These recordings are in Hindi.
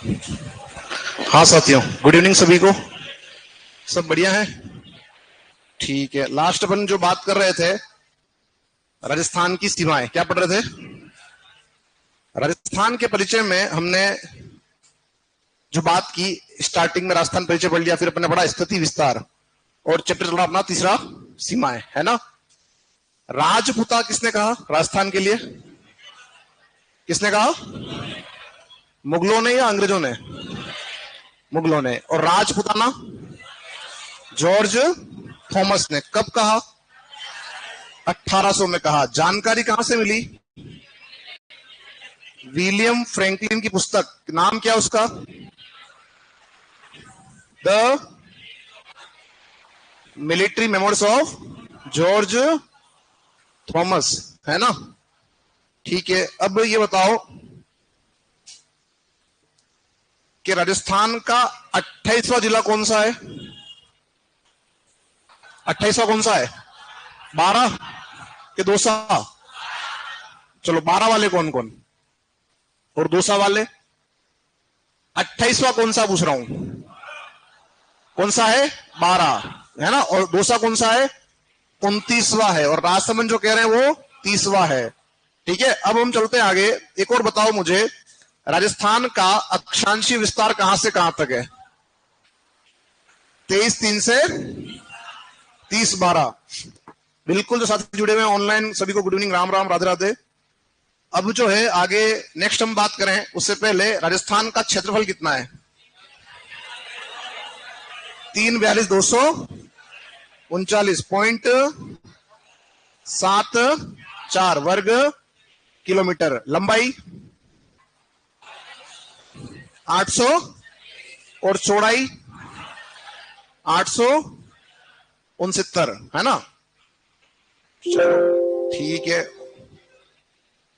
हाँ साथियों, गुड इवनिंग सभी को। सब बढ़िया है? ठीक है। लास्ट अपन जो बात कर रहे थे राजस्थान की सीमाएं, क्या पढ़ रहे थे? राजस्थान के परिचय में हमने जो बात की, स्टार्टिंग में राजस्थान परिचय पढ़ लिया, फिर अपने पढ़ा स्थिति विस्तार, और चैप्टर चला अपना तीसरा सीमाएं, है ना। राजपूता किसने कहा राजस्थान के लिए? किसने कहा? मुगलों ने या अंग्रेजों ने? मुगलों ने। और राजपुताना जॉर्ज थॉमस ने। कब कहा? 1800 में कहा। जानकारी कहां से मिली? विलियम फ्रैंकलिन की पुस्तक, नाम क्या उसका? The military memoirs of George Thomas, है ना। ठीक है। अब ये बताओ कि राजस्थान का 28वां जिला कौन सा है? 28वां कौन सा है? 12 के 2 चलो 12 वाले कौन कौन और 2 वाले? 28वां कौन सा पूछ रहा हूं? कौन सा है? 12, है ना। और 2 कौन सा है? 29वां है। और राजसमंद जो कह रहे हैं वो 30वां है। ठीक है। अब हम चलते हैं आगे। एक और बताओ मुझे, राजस्थान का अक्षांशीय विस्तार कहां से कहां तक है? 23-3 से 30-12। बिल्कुल। जो साथी जुड़े हुए हैं ऑनलाइन, सभी को गुड इवनिंग, राम राम, राधे राधे। अब जो है आगे नेक्स्ट हम बात करें उससे पहले राजस्थान का क्षेत्रफल कितना है? 34239.74 वर्ग किलोमीटर। लंबाई 800 और चौड़ाई 869, है ना। ठीक है।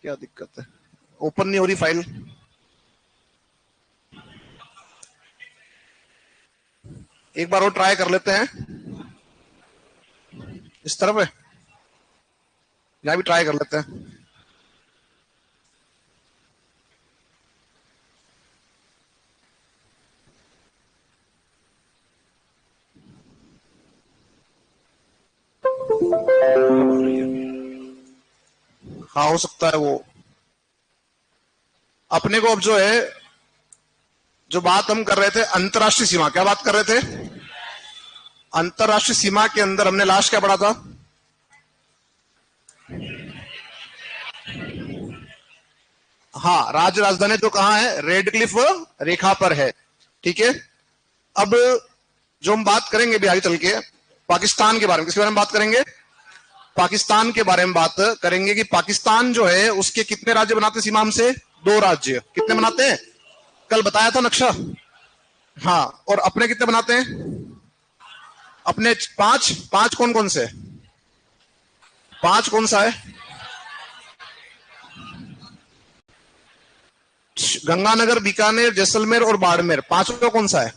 क्या दिक्कत है? ओपन नहीं हो रही फाइल। एक बार और ट्राई कर लेते हैं। इस तरफ है, यहां भी ट्राई कर लेते हैं। हाँ, हो सकता है वो। अपने को अब जो है, जो बात हम कर रहे थे अंतरराष्ट्रीय सीमा, क्या बात कर रहे थे? अंतरराष्ट्रीय सीमा के अंदर हमने लास्ट क्या पढ़ा था? हाँ, राज्य राजधानी तो कहां है? रेड क्लिफ रेखा पर है। ठीक है। अब जो हम बात करेंगे भी आगे चल के पाकिस्तान के बारे में, किसके बारे में बात करेंगे? पाकिस्तान के बारे में बात करेंगे कि पाकिस्तान जो है उसके कितने राज्य बनाते सीमा हमसे? 2 राज्य। कितने बनाते हैं? कल बताया था नक्शा। हाँ। और अपने कितने बनाते हैं? अपने 5। 5 कौन कौन से? 5 कौन सा है? गंगानगर, बीकानेर, जैसलमेर और बाड़मेर। 5वां कौन सा है?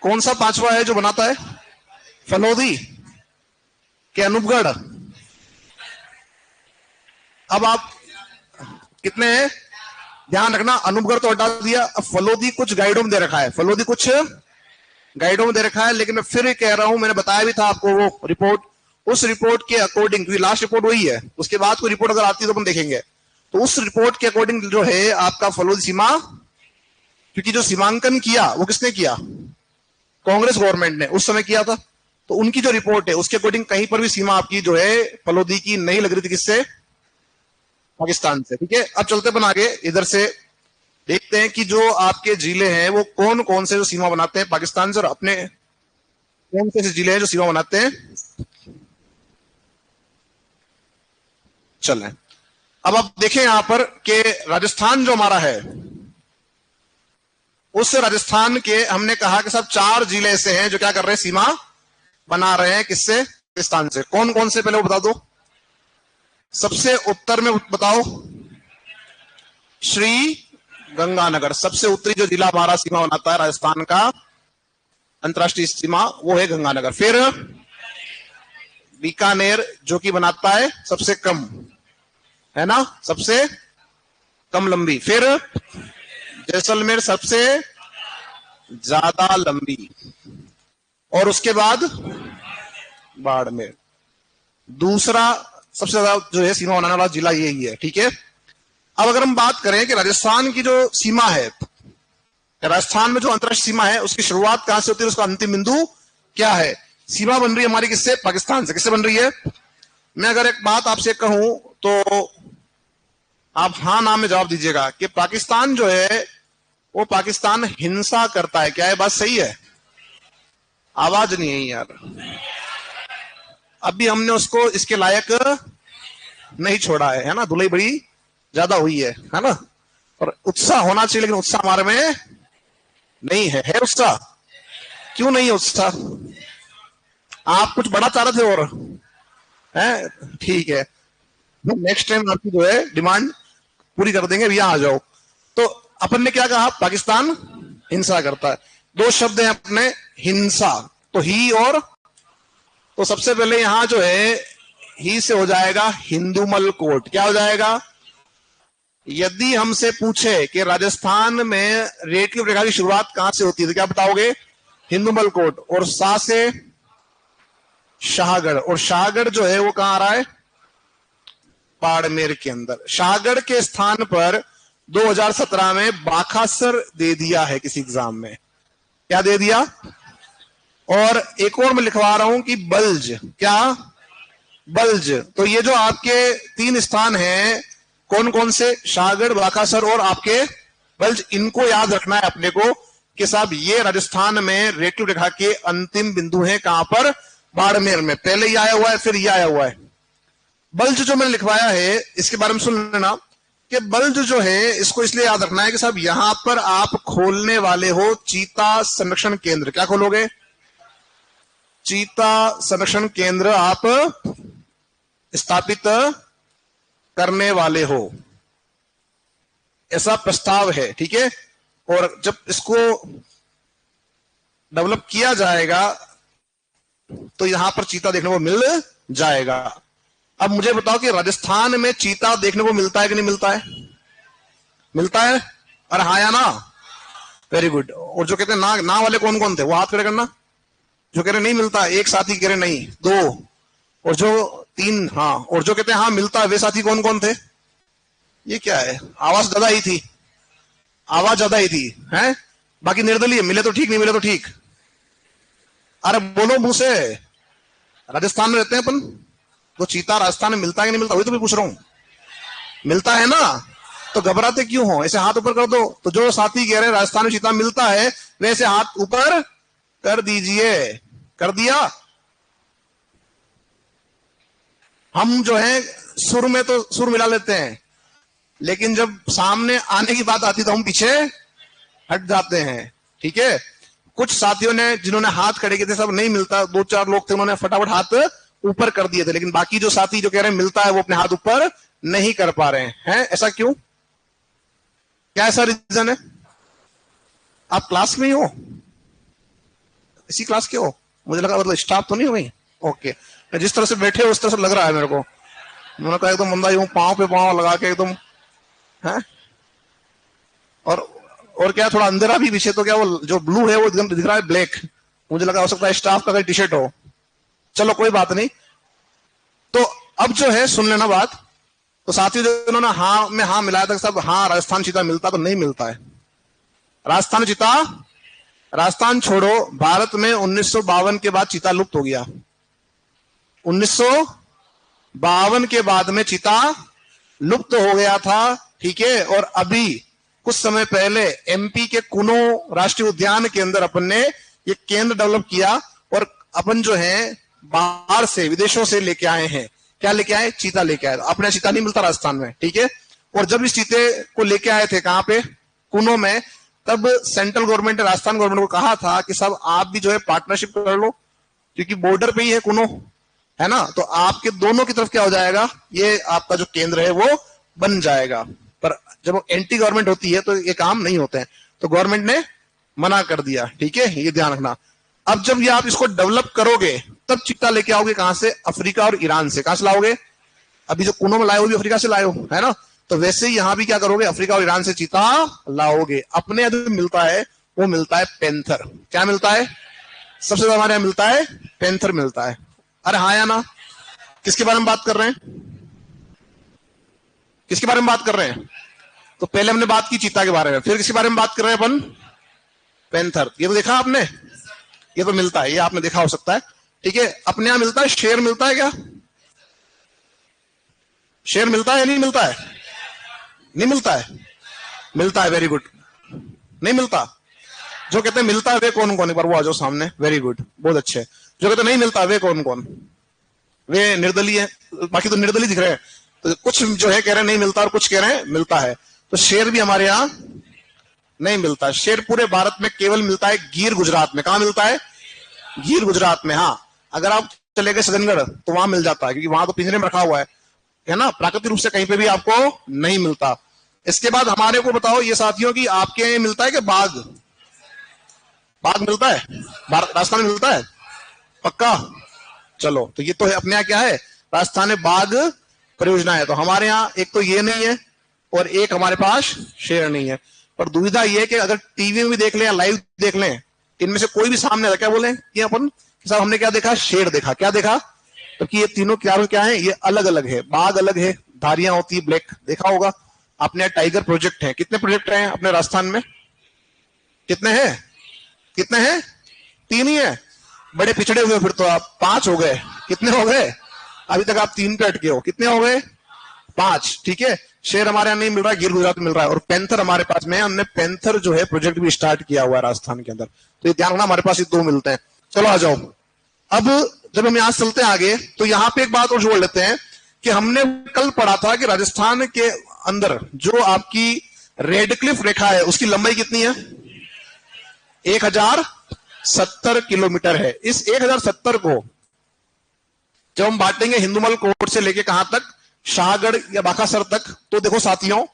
कौन सा 5वां है जो बनाता है? फलोदी के अनूपगढ़। अब आप कितने हैं? ध्यान रखना, अनूपगढ़ तो हटा दिया। अब फलोदी कुछ गाइडों में दे रखा है, फलोदी कुछ गाइडों में दे रखा है। लेकिन मैं फिर कह रहा हूं, मैंने बताया भी था आपको वो रिपोर्ट, उस रिपोर्ट के अकॉर्डिंग, क्योंकि लास्ट रिपोर्ट वही है, उसके बाद कोई रिपोर्ट अगर आती है तो अपन देखेंगे। तो उस रिपोर्ट के अकॉर्डिंग जो है आपका फलोदी सीमा, क्योंकि जो सीमांकन किया वो किसने किया? कांग्रेस गवर्नमेंट ने उस समय किया था। तो उनकी जो रिपोर्ट है उसके अकॉर्डिंग कहीं पर भी सीमा आपकी जो है फलोदी की नहीं लग रही थी। किससे? पाकिस्तान से। ठीक है। अब चलते अपन आगे, इधर से देखते हैं कि जो आपके जिले हैं वो कौन कौन से जो सीमा बनाते हैं पाकिस्तान से, और अपने कौन से जिले हैं जो सीमा बनाते हैं। चलें। अब आप देखें यहां पर कि राजस्थान जो हमारा है, उस राजस्थान के हमने कहा कि सब 4 जिले ऐसे हैं जो क्या कर रहे हैं? सीमा बना रहे हैं। किससे? पाकिस्तान से। कौन कौन से पहले वो बता दो। सबसे उत्तर में बताओ, श्री गंगानगर। सबसे उत्तरी जो जिला हमारा सीमा बनाता है राजस्थान का अंतरराष्ट्रीय सीमा, वो है गंगानगर। फिर बीकानेर जो कि बनाता है सबसे कम, है ना, सबसे कम लंबी, फिर जैसलमेर सबसे ज्यादा लंबी, और उसके बाद बाड़मेर। दूसरा सबसे ज्यादा जो है सीमा बनाने वाला जिला यही है, ठीक है। अब अगर हम बात करें कि राजस्थान की जो सीमा है, राजस्थान में जो अंतरराष्ट्रीय सीमा है उसकी शुरुआत कहां से होती है, उसका अंतिम बिंदु क्या है? सीमा बन रही है हमारी किससे? पाकिस्तान से। किससे बन रही है? मैं अगर एक बात आपसे कहूं तो आप हाँ ना में जवाब दीजिएगा कि पाकिस्तान जो है वो पाकिस्तान हिंसा करता है। क्या है बात सही है? आवाज नहीं है यार। अभी हमने उसको इसके लायक नहीं छोड़ा है ना, धुलाई बड़ी ज्यादा हुई है ना, और उत्साह होना चाहिए, लेकिन उत्साह हमारे में नहीं है। है उत्साह? क्यों नहीं है उत्साह? आप कुछ बड़ा चाह रहे थे और है, ठीक है, नेक्स्ट टाइम आपकी जो है डिमांड पूरी कर देंगे, भैया आ जाओ। तो अपन ने क्या कहा? पाकिस्तान हिंसा करता है। दो शब्द हैं अपने, हिंसा, तो ही और, तो सबसे पहले यहां जो है ही से हो जाएगा हिंदुमल कोर्ट। क्या हो जाएगा? यदि हमसे पूछे कि राजस्थान में रेडियो रेखा की शुरुआत कहां से होती है तो क्या बताओगे? हिंदुमल कोर्ट। और सा से शाहगढ़, और शाहगढ़ जो है वो कहां आ रहा है? बाड़मेर के अंदर। शाहगढ़ के स्थान पर 2017 में बाखासर दे दिया है किसी एग्जाम में। क्या दे दिया? और एक और मैं लिखवा रहा हूं कि बल्ज। क्या? बल्ज। तो ये जो आपके तीन स्थान हैं, कौन कौन से? शाहगढ़, बाखासर और आपके बल्ज। इनको याद रखना है अपने को कि साहब ये राजस्थान में रेडियो रेखा के अंतिम बिंदु हैं। कहां पर? बाड़मेर में। पहले ही आया हुआ है, फिर ये आया हुआ है। बल्ज जो मैंने लिखवाया है इसके बारे में सुन लेना कि बल्ज जो है इसको इसलिए याद रखना है कि साहब यहां पर आप खोलने वाले हो चीता संरक्षण केंद्र। क्या खोलोगे? चीता संरक्षण केंद्र आप स्थापित करने वाले हो, ऐसा प्रस्ताव है, ठीक है। और जब इसको डेवलप किया जाएगा तो यहां पर चीता देखने को मिल जाएगा। अब मुझे बताओ कि राजस्थान में चीता देखने को मिलता है कि नहीं मिलता है? मिलता है? अरे हाँ या ना? Very good. और जो कहते हैं ना, ना वाले कौन कौन थे? वो हाथ खड़े करना। जो कह रहे नहीं मिलता, एक साथी कह रहे नहीं, दो, और जो तीन, हाँ, और जो कहते हैं हाँ मिलता है, वे साथी कौन कौन थे? ये क्या है? आवाज ज्यादा ही थी, आवाज ज्यादा ही थी, हैं? बाकी निर्दलीय, मिले तो ठीक, नहीं मिले तो ठीक। अरे बोलो मुंह से। राजस्थान में रहते हैं अपन, तो चीता राजस्थान में मिलता है कि नहीं मिलता? वही तो मैं पूछ रहा हूं। मिलता है ना? तो घबराते क्यों हो? ऐसे हाथ ऊपर कर दो। तो जो साथी कह रहे हैं राजस्थान में चीता मिलता है, वैसे हाथ ऊपर कर दीजिए। कर दिया? हम जो है सुर में तो सुर मिला लेते हैं, लेकिन जब सामने आने की बात आती तो हम पीछे हट जाते हैं, ठीक है। कुछ साथियों ने जिन्होंने हाथ खड़े किए थे, सब नहीं मिलता, दो चार लोग थे उन्होंने फटाफट हाथ ऊपर कर दिए थे, लेकिन बाकी जो साथी जो कह रहे हैं मिलता है वो अपने हाथ ऊपर नहीं कर पा रहे हैं। ऐसा क्यों? क्या ऐसा रीजन है? आप क्लास में ही हो? इसी क्लास के हो? मुझे लगा मतलब स्टाफ तो नहीं हुई। ओके, जिस तरह से बैठे हो उस तरह से लग रहा है मेरे को। उन्होंने कहा एकदम बंदा यूं पांव पे पांव लगा के एकदम है। और क्या थोड़ा अंधेरा भी पीछे, तो क्या वो जो ब्लू है वो एकदम दिख रहा है ब्लैक। मुझे लगा हो सकता है स्टाफ का टी शर्ट हो। चलो कोई बात नहीं। तो अब जो है सुन लेना बात। तो साथियों जो उन्होंने हाँ में हाँ मिलाया था, सब हाँ राजस्थान चीता मिलता, तो नहीं मिलता है राजस्थान चीता। राजस्थान छोड़ो, भारत में 1952 के बाद चीता लुप्त हो गया। 1952 के बाद में चीता लुप्त हो गया था, ठीक है। और अभी कुछ समय पहले एमपी के कुनो राष्ट्रीय उद्यान के अंदर अपन ने ये केंद्र डेवलप किया, और अपन जो है बाहर से, विदेशों से लेके आए हैं। क्या लेके आए? चीता लेके आए। अपने चीता नहीं मिलता राजस्थान में, ठीक है। और जब इस चीते को लेके आए थे कहां पे? कुनो में, तब सेंट्रल गवर्नमेंट ने राजस्थान गवर्नमेंट को कहा था कि साहब आप भी जो है पार्टनरशिप कर लो, क्योंकि बॉर्डर पे ही है कुनो, है ना। तो आपके दोनों की तरफ क्या हो जाएगा? ये आपका जो केंद्र है वो बन जाएगा। पर जब एंटी गवर्नमेंट होती है तो ये काम नहीं होते हैं, तो गवर्नमेंट ने मना कर दिया, ठीक है, ये ध्यान रखना। अब जब ये आप इसको डेवलप करोगे तब चीता लेके आओगे कहां से? अफ्रीका और ईरान से। कहां से लाओगे? अभी जो कुनो में लाए हो भी अफ्रीका से लाए हो, है ना। तो वैसे ही यहां भी क्या करोगे, अफ्रीका और ईरान से चीता लाओगे। अपने यहां जो मिलता है वो मिलता है पैंथर। क्या मिलता है? सबसे ज्यादा हमारे यहां मिलता है पैंथर मिलता है। अरे हाँ या ना? किसके बारे में बात कर रहे हैं? किसके बारे में बात कर रहे हैं? तो पहले हमने बात की चीता के बारे में, फिर किसके बारे में बात कर रहे हैं अपन? पैंथर। ये तो देखा आपने, ये तो मिलता है, ये आपने देखा हो सकता है। ठीक है, अपने यहां मिलता है। शेर मिलता है क्या? शेर मिलता है या नहीं मिलता है? नहीं मिलता है? मिलता है, वेरी गुड। नहीं मिलता? जो कहते हैं मिलता है वे कौन कौन? एक बार वो आ जाओ सामने। वेरी गुड, बहुत अच्छे। जो कहते नहीं मिलता वे कौन कौन? वे निर्दलीय है। बाकी तो निर्दलीय दिख रहे हैं। तो कुछ जो है कह रहे हैं नहीं मिलता और कुछ कह रहे हैं मिलता है। तो शेर भी हमारे यहां नहीं मिलता। शेर पूरे भारत में केवल मिलता है गिर गुजरात में। कहां मिलता है? गिर गुजरात में। हाँ, अगर आप चले गए सजनगढ़ तो वहां मिल जाता है, क्योंकि वहां तो पिंजरे में रखा हुआ है ना। प्राकृतिक रूप से कहीं पे भी आपको नहीं मिलता। इसके बाद हमारे को बताओ ये साथियों की आपके यहाँ मिलता है कि बाघ? बाघ मिलता है? राजस्थान में मिलता है पक्का? चलो, तो ये तो है अपने यहाँ क्या है, राजस्थान में बाघ परियोजना है। तो हमारे यहाँ एक तो ये नहीं है और एक हमारे पास शेर नहीं है। पर दुविधा ये है कि अगर टीवी में भी देख लें या लाइव देख लें, इनमें से कोई भी सामने आता, क्या बोले कि अपन साहब हमने क्या देखा? शेर देखा। क्या देखा? तो कि ये तीनों क्या है? ये अलग अलग है। बाघ अलग है, धारियां होती है ब्लैक, देखा होगा अपने। टाइगर प्रोजेक्ट है। कितने प्रोजेक्ट हैं अपने राजस्थान में? कितने हैं? कितने हैं? 3 ही है। बड़े पिछड़े हुए फिर तो आप। 5 हो गए। कितने हो गए? अभी तक आप 3 पे अटके हो। कितने हो गए? 5। ठीक है, शेर हमारे यहाँ नहीं मिल रहा है, गिर गुजरात में मिल रहा है। और पैंथर हमारे पास में, हमने पैंथर जो है प्रोजेक्ट भी स्टार्ट किया हुआ है राजस्थान के अंदर। तो ये ध्यान रखना, हमारे पास ये 2 मिलते हैं। चलो आ जाओ। अब जब हम यहां चलते हैं आगे, तो यहां पे एक बात और जोड़ लेते हैं कि हमने कल पढ़ा था कि राजस्थान के अंदर जो आपकी रेडक्लिफ रेखा है उसकी लंबाई कितनी है? 1070 किलोमीटर है। इस 1070 को जब हम बांटेंगे हिंदुमल कोट से लेके कहां तक, शाहगढ़ या बाकासर तक, तो देखो साथियों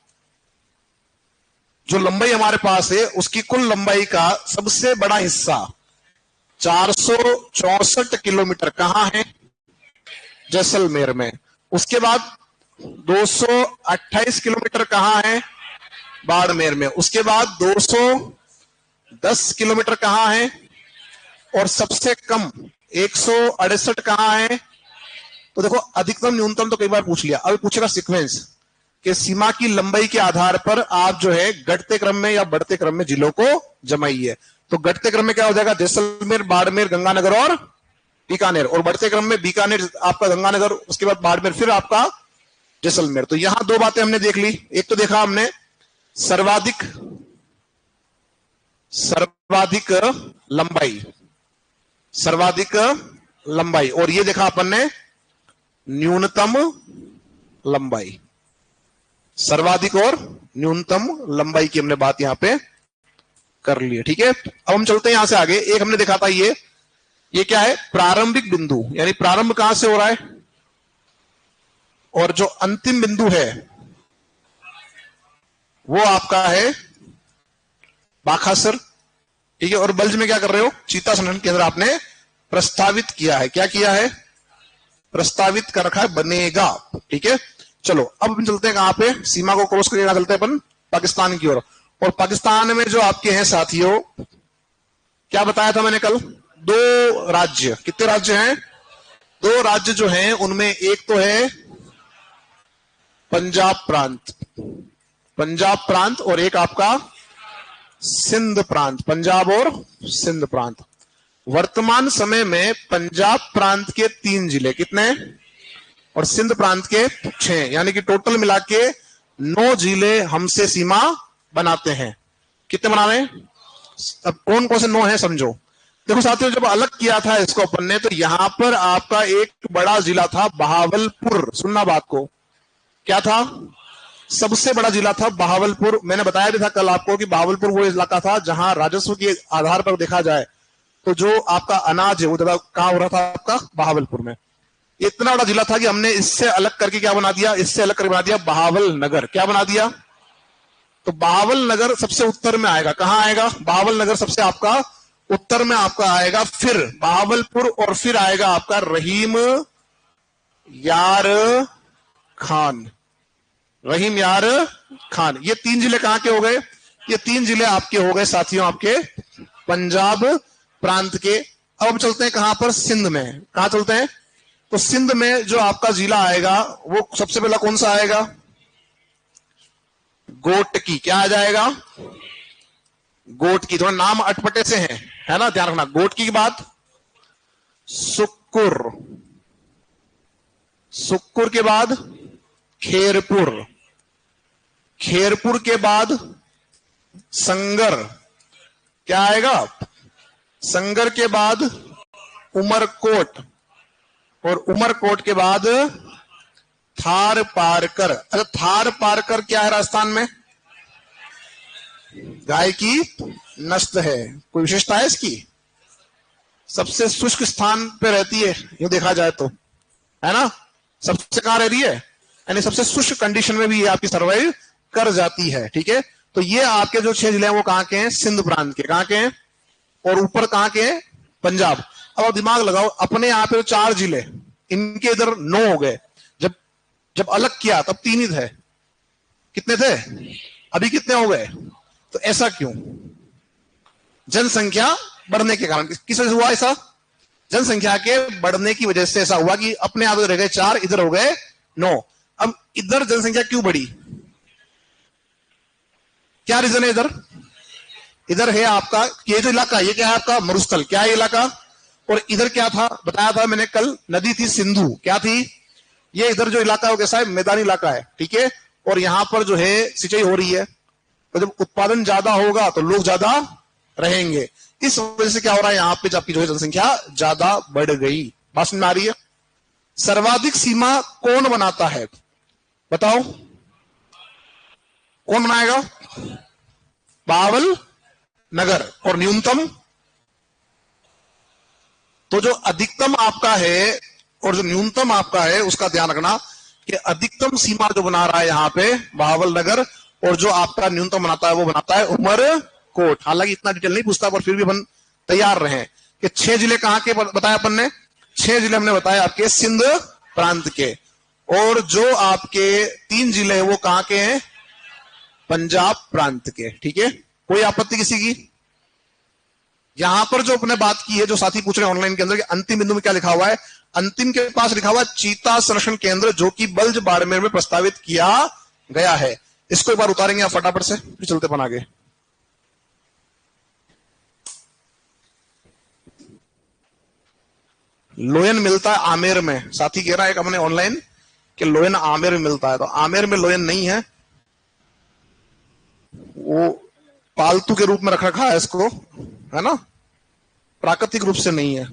जो लंबाई हमारे पास है उसकी कुल लंबाई का सबसे बड़ा हिस्सा 464 किलोमीटर कहां है? जैसलमेर में। उसके बाद 228 किलोमीटर कहां है? बाड़मेर में। उसके बाद 210 किलोमीटर कहां है? और सबसे कम 168 कहां है? तो देखो अधिकतम न्यूनतम तो कई बार पूछ लिया, अब पूछेगा सीक्वेंस कि सीमा की लंबाई के आधार पर आप जो है घटते क्रम में या बढ़ते क्रम में जिलों को जमाइए। तो घटते क्रम में क्या हो जाएगा? जैसलमेर, बाड़मेर, गंगानगर और बीकानेर। और बढ़ते क्रम में बीकानेर आपका, गंगानगर, उसके बाद बाड़मेर, फिर आपका जैसलमेर। तो यहां 2 बातें हमने देख ली। एक तो देखा हमने सर्वाधिक लंबाई, सर्वाधिक लंबाई, और ये देखा अपन ने न्यूनतम लंबाई। सर्वाधिक और न्यूनतम लंबाई की हमने बात यहां पे कर ली है। ठीक है, अब हम चलते हैं यहां से आगे। एक हमने देखा था ये क्या है? प्रारंभिक बिंदु, यानी प्रारंभ कहां से हो रहा है, और जो अंतिम बिंदु है वो आपका है बाखासर। ठीक है, और बल्ज में क्या कर रहे हो? चीता संरक्षण केंद्र आपने प्रस्तावित किया है। क्या किया है? प्रस्तावित कर रखा है, बनेगा। ठीक है, चलो अब हम चलते हैं कहां पे? सीमा को क्रॉस करके चलते हैं अपन पाकिस्तान की ओर। और पाकिस्तान में जो आपके हैं साथियों, क्या बताया था मैंने कल? 2 राज्य। कितने राज्य हैं? 2 राज्य जो हैं उनमें एक तो है पंजाब प्रांत, पंजाब प्रांत, और एक आपका सिंध प्रांत। पंजाब और सिंध प्रांत। वर्तमान समय में पंजाब प्रांत के 3 जिले, कितने? और सिंध प्रांत के 6, यानी कि टोटल मिला के 9 जिले हमसे सीमा बनाते हैं। कितने बना रहे हैं? अब कौन कौन से 9 है समझो। देखो साथियों, जब अलग किया था इसको अपन ने, तो यहां पर आपका एक बड़ा जिला था बहावलपुर। सुनना बात को, क्या था? सबसे बड़ा जिला था बहावलपुर। मैंने बताया भी था कल आपको कि बहावलपुर वो इलाका था जहां राजस्व के आधार पर देखा जाए तो जो आपका अनाज है वो ज्यादा कहां हो रहा था? आपका बहावलपुर में। इतना बड़ा जिला था कि हमने इससे अलग करके क्या बना दिया? इससे अलग करके बना दिया बहावल नगर। क्या बना दिया? तो बहावल नगर सबसे उत्तर में आएगा। कहां आएगा? बहावल नगर सबसे आपका उत्तर में आपका आएगा। फिर बहावलपुर, और फिर आएगा आपका रहीम यार खान। रहीम यार खान। ये 3 जिले कहां के हो गए? ये 3 जिले आपके हो गए साथियों, आपके पंजाब प्रांत के। अब हम चलते हैं कहां पर? सिंध में। कहां चलते हैं? तो सिंध में जो आपका जिला आएगा वो सबसे पहला कौन सा आएगा? गोटकी। क्या आ जाएगा? गोटकी। थोड़ा नाम अटपटे से हैं, है ना, ध्यान रखना। गोटकी के बाद सुक्कुर, सुक्कुर के बाद खेरपुर, खेरपुर के बाद संगर। क्या आएगा? संगर के बाद उमरकोट, और उमरकोट के बाद थार पारकर। अच्छा, थार पारकर क्या है राजस्थान में? गाय की नस्ल है। कोई विशेषता है इसकी? सबसे शुष्क स्थान पे रहती है यूं देखा जाए तो, है ना। सबसे कहां रह रही है? यानी सबसे शुष्क कंडीशन में भी ये आपकी सर्वाइव कर जाती है। ठीक है, तो ये आपके जो 6 जिले हैं वो कहां के हैं? सिंध प्रांत के। कहां के हैं? और ऊपर कहां के हैं? पंजाब। अब आप दिमाग लगाओ, अपने यहां पे 4 जिले, इनके इधर 9 हो गए। जब जब अलग किया तब 3 ही थे। कितने थे? अभी कितने हो गए? तो ऐसा क्यों? जनसंख्या बढ़ने के कारण। किस वजह से हुआ ऐसा? जनसंख्या के बढ़ने की वजह से ऐसा हुआ कि अपने आप रह गए 4, इधर हो गए 9। अब इधर जनसंख्या क्यों बढ़ी? क्या रीजन है इधर? इधर है आपका ये जो इलाका, ये क्या है आपका? मरुस्थल। क्या है इलाका? और इधर क्या था? बताया था मैंने कल, नदी थी सिंधु। क्या थी? ये इधर जो इलाका है वो कैसा है? मैदानी इलाका है। ठीक है, और यहां पर जो है सिंचाई हो रही है, तो जब उत्पादन ज्यादा होगा तो लोग ज्यादा रहेंगे। इस वजह से क्या हो रहा है? यहां पे आपकी जो है जनसंख्या ज्यादा बढ़ गई। बात समझ में आ रही है? सर्वाधिक सीमा कौन बनाता है? बताओ, कौन बनाएगा? बावल नगर। और न्यूनतम? तो जो अधिकतम आपका है और जो न्यूनतम आपका है उसका ध्यान रखना कि अधिकतम सीमा जो बना रहा है यहां पे बहावल नगर, और जो आपका न्यूनतम बनाता है वो बनाता है उमरकोट। हालांकि इतना डिटेल नहीं पूछता, पर फिर भी अपन तैयार रहे कि 6 जिले कहां के बताया अपन ने? 6 जिले हमने बताया आपके सिंध प्रांत के। और जो आपके 3 जिले हैं वो कहां के हैं? पंजाब प्रांत के। ठीक है, कोई आपत्ति किसी की? यहां पर जो अपने बात की है, जो साथी पूछ रहे हैं ऑनलाइन के अंदर, कि अंतिम बिंदु में क्या लिखा हुआ है? अंतिम के पास लिखा हुआ है चीता संरक्षण केंद्र, जो कि बल्ज बाड़मेर में प्रस्तावित किया गया है। इसको एक बार उतारेंगे आप फटाफट से, फिर चलते अपन आगे। लोयन मिलता है आमेर में। साथी कह रहा है हमने ऑनलाइन कि लोयन आमेर में मिलता है, तो आमेर में लोयन नहीं है, वो पालतू के रूप में रख रखा है इसको, है ना, प्राकृतिक रूप से नहीं है।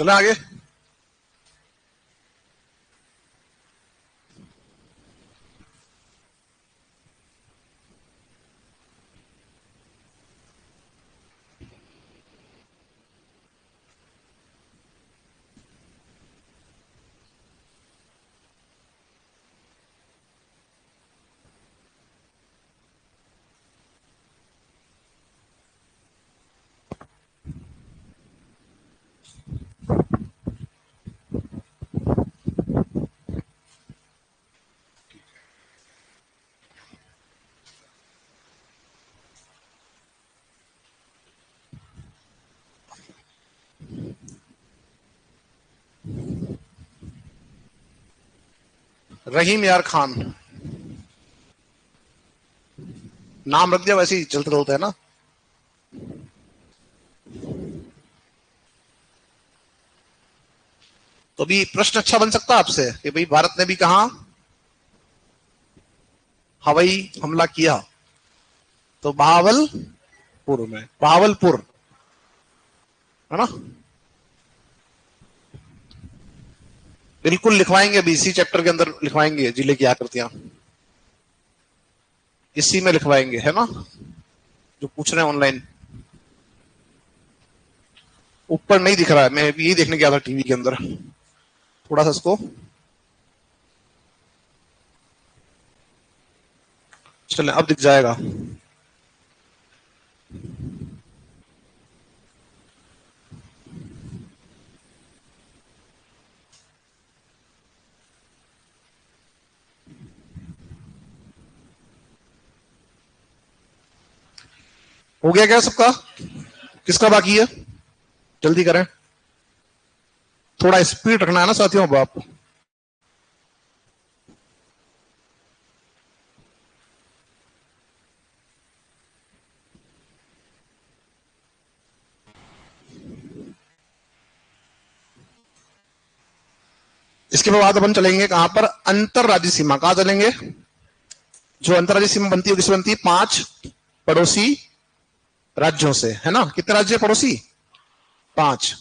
चले आगे। रहीम यार खान नाम रख दिया, वैसे ही चलते रहते हैं ना। तो अभी प्रश्न अच्छा बन सकता है आपसे कि भाई भारत ने भी कहा हवाई हमला किया, तो बहावलपुर में, बहावलपुर है ना। बिल्कुल लिखवाएंगे, अभी इसी चैप्टर के अंदर लिखवाएंगे जिले की आकृतियां, इसी में लिखवाएंगे, है ना, जो पूछ रहे हैं ऑनलाइन। ऊपर नहीं दिख रहा है, मैं यही देखने गया था टीवी के अंदर, थोड़ा सा इसको चलें, अब दिख जाएगा। हो गया क्या सबका? किसका बाकी है? जल्दी करें, थोड़ा स्पीड रखना है ना साथियों। अब आप इसके बाद अपन चलेंगे कहां पर? अंतरराज्यीय सीमा। कहां चलेंगे? जो अंतरराज्यीय सीमा बनती है किससे बनती है? 5 पड़ोसी राज्यों से, है ना। कितने राज्य पड़ोसी? 5।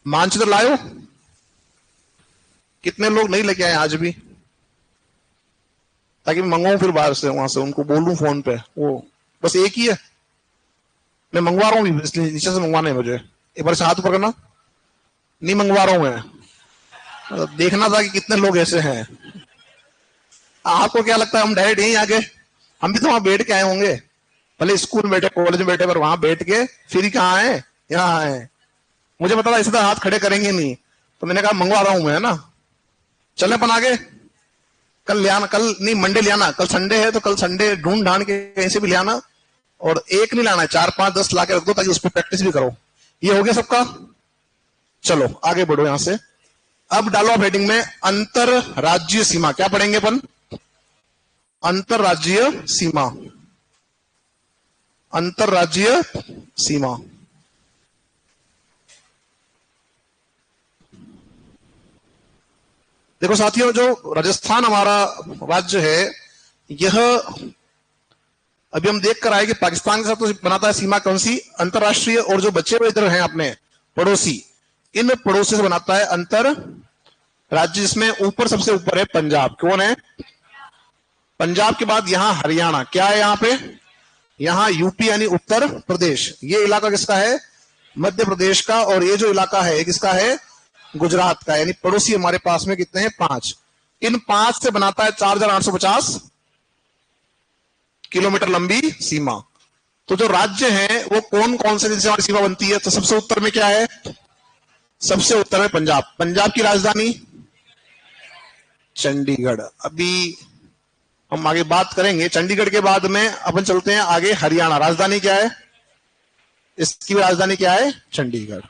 मानचित्र लायो? कितने लोग नहीं लेके आए आज भी? ताकि मैं मंगवाऊं फिर बाहर से, वहां से उनको बोलूं फोन पे। वो बस एक ही है, मैं मंगवा रहा हूं, इसलिए नीचे से मंगवाना है मुझे। एक बार से हाथ पकड़ना। नहीं मंगवा रहा हूं मैं, देखना था कि कितने लोग ऐसे हैं। आपको क्या लगता है हम डायरेक्ट यहीं आके? हम भी तो वहां बैठ के आए होंगे, भले स्कूल में बैठे, कॉलेज में बैठे, पर वहां बैठ के फिर कहाँ है, यहाँ आए। मुझे पता था इसे तो हाथ खड़े करेंगे नहीं, तो मैंने कहा मंगवा रहा हूं मैं, है ना। चले अपन आगे। कल ले आना, कल नहीं मंडे ले आना, कल संडे है तो कल संडे ढूंढ ढांड के कहीं से भी ले आना। और एक नहीं लाना है, 4 5 10 ला के रख दो, ताकि उस पर प्रैक्टिस भी करो। ये हो गया सबका? चलो आगे बढ़ो यहां से। अब डालो आप हेडिंग में अंतरराज्यीय सीमा। क्या पढ़ेंगे अपन? अंतरराज्यीय सीमा। अंतरराज्यीय सीमा। देखो साथियों, जो राजस्थान हमारा राज्य है, यह अभी हम देख कर आए कि पाकिस्तान के साथ तो बनाता है सीमा कौन सी? अंतरराष्ट्रीय। और जो बचे हुए इधर हैं अपने पड़ोसी, इन पड़ोसी से बनाता है अंतर राज्य, जिसमें ऊपर सबसे ऊपर है पंजाब। कौन है? पंजाब के बाद यहां हरियाणा। क्या है यहां पे? यहां यूपी यानी उत्तर प्रदेश। ये इलाका किसका है? मध्य प्रदेश का। और ये जो इलाका है किसका है? गुजरात का। यानी पड़ोसी हमारे पास में कितने हैं? 5। इन 5 से बनाता है 4850 किलोमीटर लंबी सीमा। तो जो राज्य हैं वो कौन कौन से, जिनसे हमारी सीमा बनती है? तो सबसे उत्तर में क्या है? सबसे उत्तर में पंजाब। पंजाब की राजधानी चंडीगढ़। अभी हम आगे बात करेंगे। चंडीगढ़ के बाद में अपन चलते हैं आगे हरियाणा। राजधानी क्या है इसकी? राजधानी क्या है? चंडीगढ़।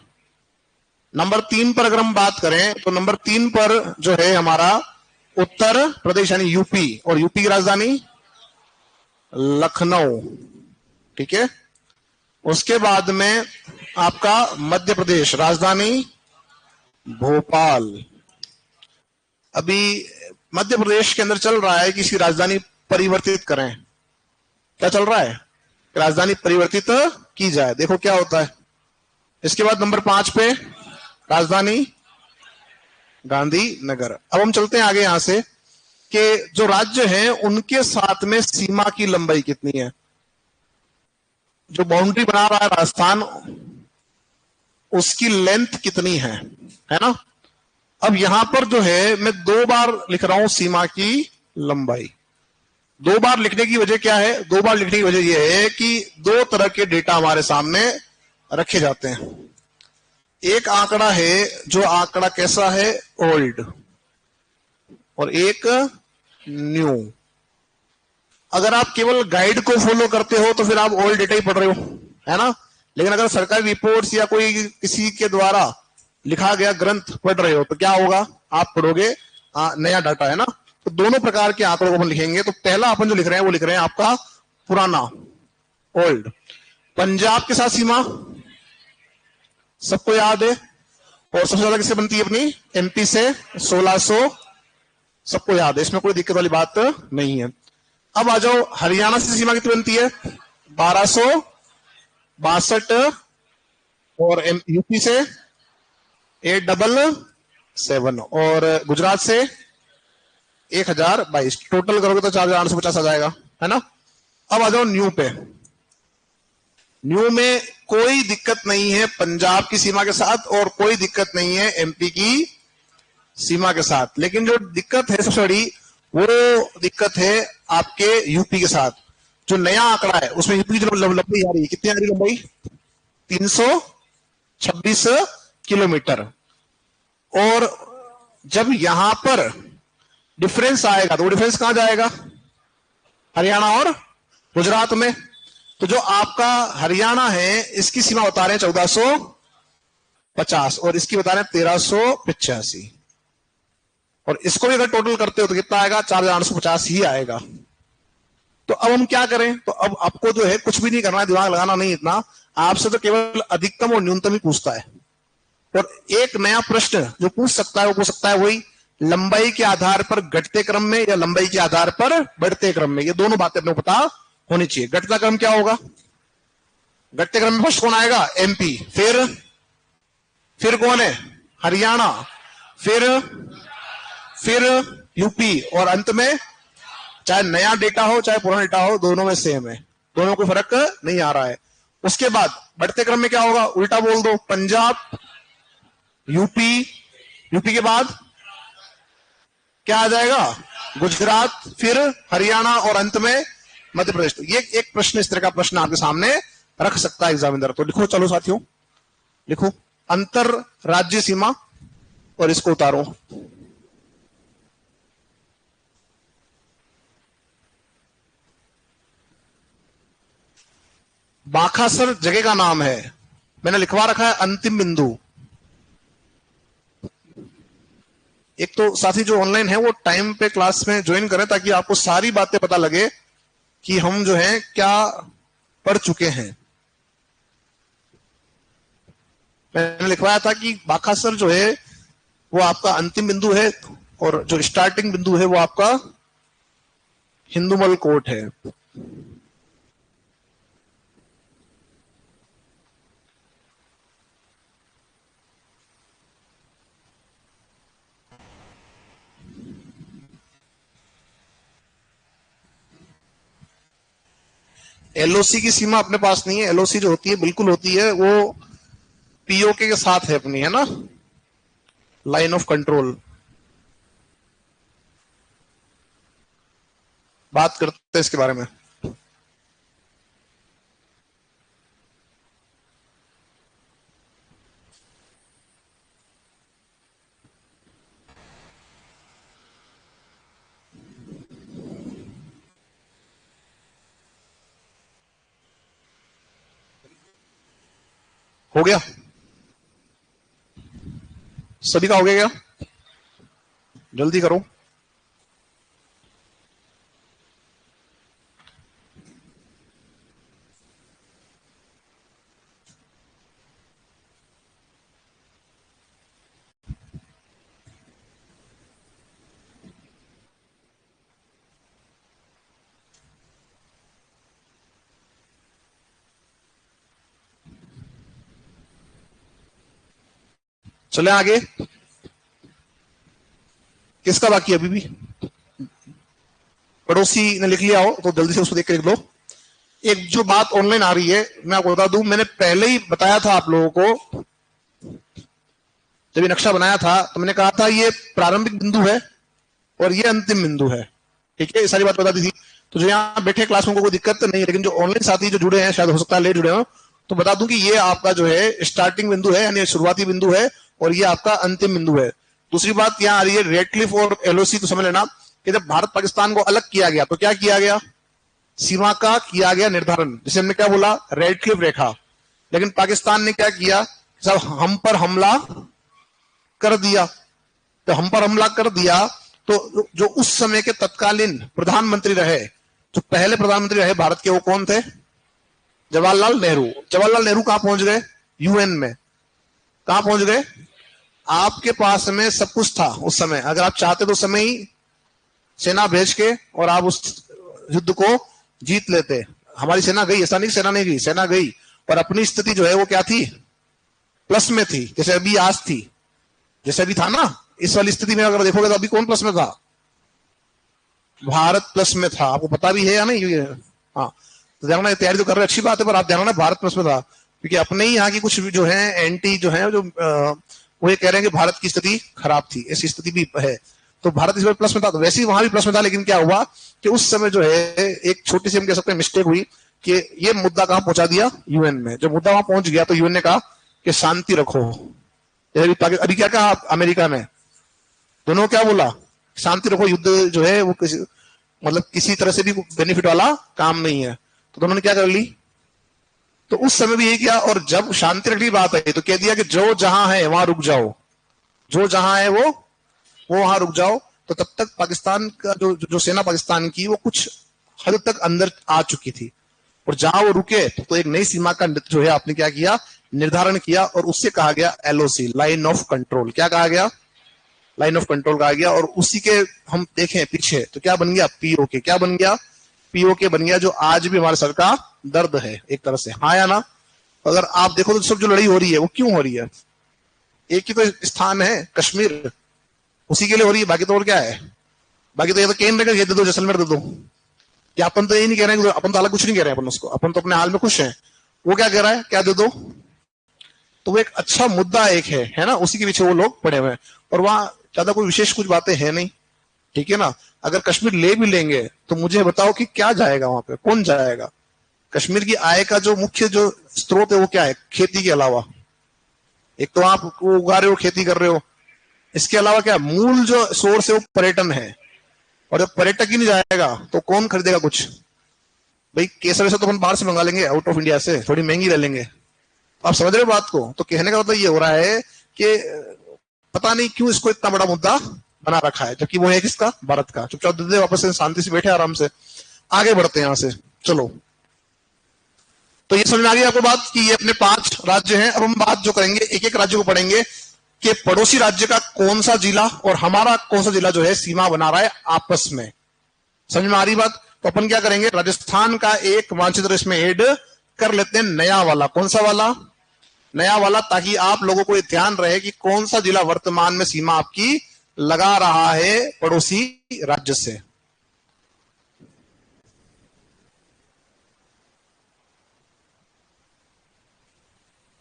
नंबर 3 पर अगर हम बात करें तो नंबर 3 पर जो है हमारा उत्तर प्रदेश यानी यूपी। और यूपी की राजधानी लखनऊ। ठीक है। उसके बाद में आपका मध्य प्रदेश, राजधानी भोपाल। अभी मध्य प्रदेश के अंदर चल रहा है कि इसकी राजधानी परिवर्तित करें। क्या चल रहा है? राजधानी परिवर्तित की जाए। देखो क्या होता है। इसके बाद नंबर 5 पे राजधानी गांधीनगर। अब हम चलते हैं आगे यहां से कि जो राज्य हैं उनके साथ में सीमा की लंबाई कितनी है। जो बाउंड्री बना रहा है राजस्थान, उसकी लेंथ कितनी है ना। अब यहां पर जो है मैं 2 बार लिख रहा हूं सीमा की लंबाई। 2 बार लिखने की वजह क्या है? 2 बार लिखने की वजह यह है कि 2 तरह के डेटा हमारे सामने रखे जाते हैं। एक आंकड़ा है जो आंकड़ा कैसा है? ओल्ड। और एक न्यू। अगर आप केवल गाइड को फॉलो करते हो तो फिर आप ओल्ड डेटा ही पढ़ रहे हो, है ना। लेकिन अगर सरकारी रिपोर्ट्स या कोई किसी के द्वारा लिखा गया ग्रंथ पढ़ रहे हो तो क्या होगा? आप पढ़ोगे नया डाटा, है ना। तो दोनों प्रकार के आंकड़ों को अपन लिखेंगे। तो पहला अपन जो लिख रहे हैं वो लिख रहे हैं आपका पुराना, ओल्ड। पंजाब के साथ सीमा सबको याद है। और सबसे ज्यादा किससे बनती है? अपनी एमपी से 1600, सबको याद है, इसमें कोई दिक्कत वाली बात नहीं है। अब आ जाओ हरियाणा से सीमा कितनी बनती है? 1262। और यूपी से 877। और गुजरात से 1022। टोटल करोगे तो 4850 आ जाएगा, है ना। अब आ जाओ न्यू पे। न्यू में कोई दिक्कत नहीं है पंजाब की सीमा के साथ और कोई दिक्कत नहीं है एमपी की सीमा के साथ। लेकिन जो दिक्कत है सबसे बड़ी, वो दिक्कत है आपके यूपी के साथ। जो नया आंकड़ा है उसमें यूपी की जो लंबाई आ रही है, कितनी आ रही है लंबाई? 326 किलोमीटर। और जब यहां पर डिफरेंस आएगा तो वो डिफरेंस कहां जाएगा? हरियाणा और गुजरात में। तो जो आपका हरियाणा है इसकी सीमा बता रहे हैं 1450 और इसकी बता रहे हैं 1385। और इसको भी अगर टोटल करते हो तो कितना आएगा? 4850 ही आएगा। तो अब हम क्या करें? तो अब आपको जो है कुछ भी नहीं करना है, दिमाग लगाना नहीं इतना। आपसे तो केवल अधिकतम और न्यूनतम ही पूछता है। और एक नया प्रश्न जो पूछ सकता है वो पूछ सकता है वही लंबाई के आधार पर घटते क्रम में या लंबाई के आधार पर बढ़ते क्रम में। ये दोनों बातें अपने को पता होनी चाहिए। घटता क्रम क्या होगा? घटते क्रम में फर्स्ट कौन आएगा? एमपी। फिर कौन है? हरियाणा। फिर यूपी। और अंत में चाहे नया डेटा हो चाहे पुराना डेटा हो, दोनों में सेम है, दोनों में कोई फर्क नहीं आ रहा है। उसके बाद बढ़ते क्रम में क्या होगा? उल्टा बोल दो। पंजाब, यूपी, यूपी के बाद क्या आ जाएगा? गुजरात, फिर हरियाणा और अंत में मध्य प्रदेश। तो ये एक प्रश्न, इस तरह का प्रश्न आपके सामने रख सकता है एग्जामिनर। तो लिखो, चलो साथियों लिखो, अंतर राज्य सीमा, और इसको उतारो। बाखासर जगह का नाम है, मैंने लिखवा रखा है अंतिम बिंदु। एक तो साथी जो ऑनलाइन है वो टाइम पे क्लास में ज्वाइन करें ताकि आपको सारी बातें पता लगे कि हम जो है क्या पढ़ चुके हैं। मैंने लिखवाया था कि बाखासर जो है वो आपका अंतिम बिंदु है और जो स्टार्टिंग बिंदु है वो आपका हिंदुमल कोट है। एलओसी की सीमा अपने पास नहीं है। एलओसी जो होती है बिल्कुल होती है वो पीओके के साथ है अपनी, है ना, लाइन ऑफ कंट्रोल। बात करते हैं इसके बारे में। हो गया? सभी का हो गया क्या? जल्दी करो। चले आगे, किसका बाकी अभी भी? पड़ोसी ने लिख लिया हो तो जल्दी से उसको देख के लिख लो। एक जो बात ऑनलाइन आ रही है मैं आपको बता दूं, मैंने पहले ही बताया था आप लोगों को, जब ये नक्शा बनाया था तो मैंने कहा था ये प्रारंभिक बिंदु है और ये अंतिम बिंदु है, ठीक है, ये सारी बात बता दी थी। तो जो यहाँ बैठे क्लास में कोई दिक्कत तो नहीं है, लेकिन जो ऑनलाइन साथी जो जुड़े हैं, शायद हो सकता है लेट जुड़े हो, तो बता दूं कि ये आपका जो है स्टार्टिंग बिंदु है, यानी शुरुआती बिंदु है, और ये आपका अंतिम बिंदु है। दूसरी बात यहाँ आ रही है रेडक्लिफ और एलओसी, तो समझ लेना कि जब भारत पाकिस्तान को अलग किया गया तो क्या किया गया? सीमा का किया गया निर्धारण, जिसे हमने क्या बोला? रेडक्लिफ रेखा। लेकिन पाकिस्तान ने क्या किया? सब हम पर हमला कर दिया। तो हम पर हमला कर दिया तो जो उस समय के तत्कालीन प्रधानमंत्री रहे, जो पहले प्रधानमंत्री रहे भारत के, वो कौन थे? जवाहरलाल नेहरू। जवाहरलाल नेहरू कहां पहुंच गए? यूएन में। कहां पहुंच गए? आपके पास में सब कुछ था उस समय, अगर आप चाहते तो उस समय ही सेना भेज के और आप उस युद्ध को जीत लेते। हमारी सेना गई, ऐसा नहीं सेना नहीं गई, सेना गई, और अपनी स्थिति जो है वो क्या थी? प्लस में थी, जैसे अभी आज थी, जैसे अभी था ना, इस वाली स्थिति में अगर देखोगे तो अभी कौन प्लस में था? भारत प्लस में था। आपको पता भी है या नहीं? हाँ, तो ध्यान रखना, तैयारी तो कर रहे, अच्छी बात है, पर आप ध्यान रखना भारत प्लस में था, क्योंकि अपने ही यहाँ की कुछ जो है एंटी जो है, जो वो ये कह रहे हैं कि भारत की स्थिति खराब थी, ऐसी स्थिति भी है। तो भारत इस बार प्लस में था, तो वैसे ही वहां भी प्लस में था, लेकिन क्या हुआ कि उस समय जो है एक छोटी सी हम कह सकते हैं मिस्टेक हुई कि ये मुद्दा कहां पहुंचा दिया? यूएन में। जब मुद्दा वहां पहुंच गया तो यूएन ने कहा कि शांति रखो। अभी क्या कहा अमेरिका ने? दोनों क्या बोला? शांति रखो, युद्ध जो है वो मतलब किसी तरह से भी बेनिफिट वाला काम नहीं है। तो दोनों ने क्या कर ली? तो उस समय भी यही किया, और जब शांति रखने की बात आई तो कह दिया कि जो जहां है वहां रुक जाओ, जो जहां है वो वहां रुक जाओ। तो तब तक पाकिस्तान का जो सेना पाकिस्तान की वो कुछ हद तक अंदर आ चुकी थी, और जहां वो रुके तो एक नई सीमा का जो है आपने क्या किया? निर्धारण किया, और उससे कहा गया एलओसी, लाइन ऑफ कंट्रोल। क्या कहा गया? लाइन ऑफ कंट्रोल कहा गया। और उसी के हम देखें पीछे तो क्या बन गया? पीओके। क्या बन गया? पीओके बन गया, जो आज भी हमारे सर का दर्द है एक तरह से, हाँ या ना? अगर आप देखो तो सब जो लड़ाई हो रही है वो क्यों हो रही है? एक ही तो स्थान है, कश्मीर, उसी के लिए हो रही है, बाकी तो और क्या है? बाकी तो ये तो केंद्र का, ये दे दो, जैसलमेर दे दो। क्या अपन तो यही नहीं कह रहे हैं, अपन तो अलग कुछ नहीं कह रहे हैं, अपन उसको, अपन तो अपने हाल में खुश हैं। वो क्या कह रहा है? क्या दे दो? तो वो एक अच्छा मुद्दा एक है ना, उसी के पीछे वो लोग पड़े हुए हैं, और वहां ज्यादा कोई विशेष कुछ बातें है नहीं, ठीक है ना। अगर कश्मीर ले भी लेंगे तो मुझे बताओ कि क्या जाएगा वहां पे? कौन जाएगा? कश्मीर की आय का जो मुख्य जो स्रोत है वो क्या है? खेती के अलावा, एक तो आप उगा रहे हो, खेती कर रहे हो, इसके अलावा क्या मूल जो सोर्स है वो पर्यटन है। और जब पर्यटक ही नहीं जाएगा तो कौन खरीदेगा कुछ? भाई केसर वैसे तो अपन बाहर से मंगा लेंगे, आउट ऑफ इंडिया से, थोड़ी महंगी ले लेंगे। आप समझ रहे हो बात को? तो कहने का मतलब ये हो रहा है कि पता नहीं क्यों इसको इतना बड़ा मुद्दा बना रखा है, जबकि वो है किसका? भारत का। चुपचाप दे दे वापस से, शांति से बैठे आराम से, आगे बढ़ते हैं यहां से। चलो, तो ये समझ में आ गई आपको बात कि ये अपने 5 राज्य हैं। अब हम बात जो करेंगे, एक एक राज्य को पढ़ेंगे कि पड़ोसी राज्य का कौन सा जिला और हमारा कौन सा जिला जो है सीमा बना रहा है आपस में। समझ में आ रही बात? तो अपन क्या करेंगे, राजस्थान का एक मानचित्र इसमें ऐड कर लेते हैं, नया वाला। कौन सा वाला? नया वाला, ताकि आप लोगों को ये ध्यान रहे कि कौन सा जिला वर्तमान में सीमा आपकी लगा रहा है पड़ोसी राज्य से।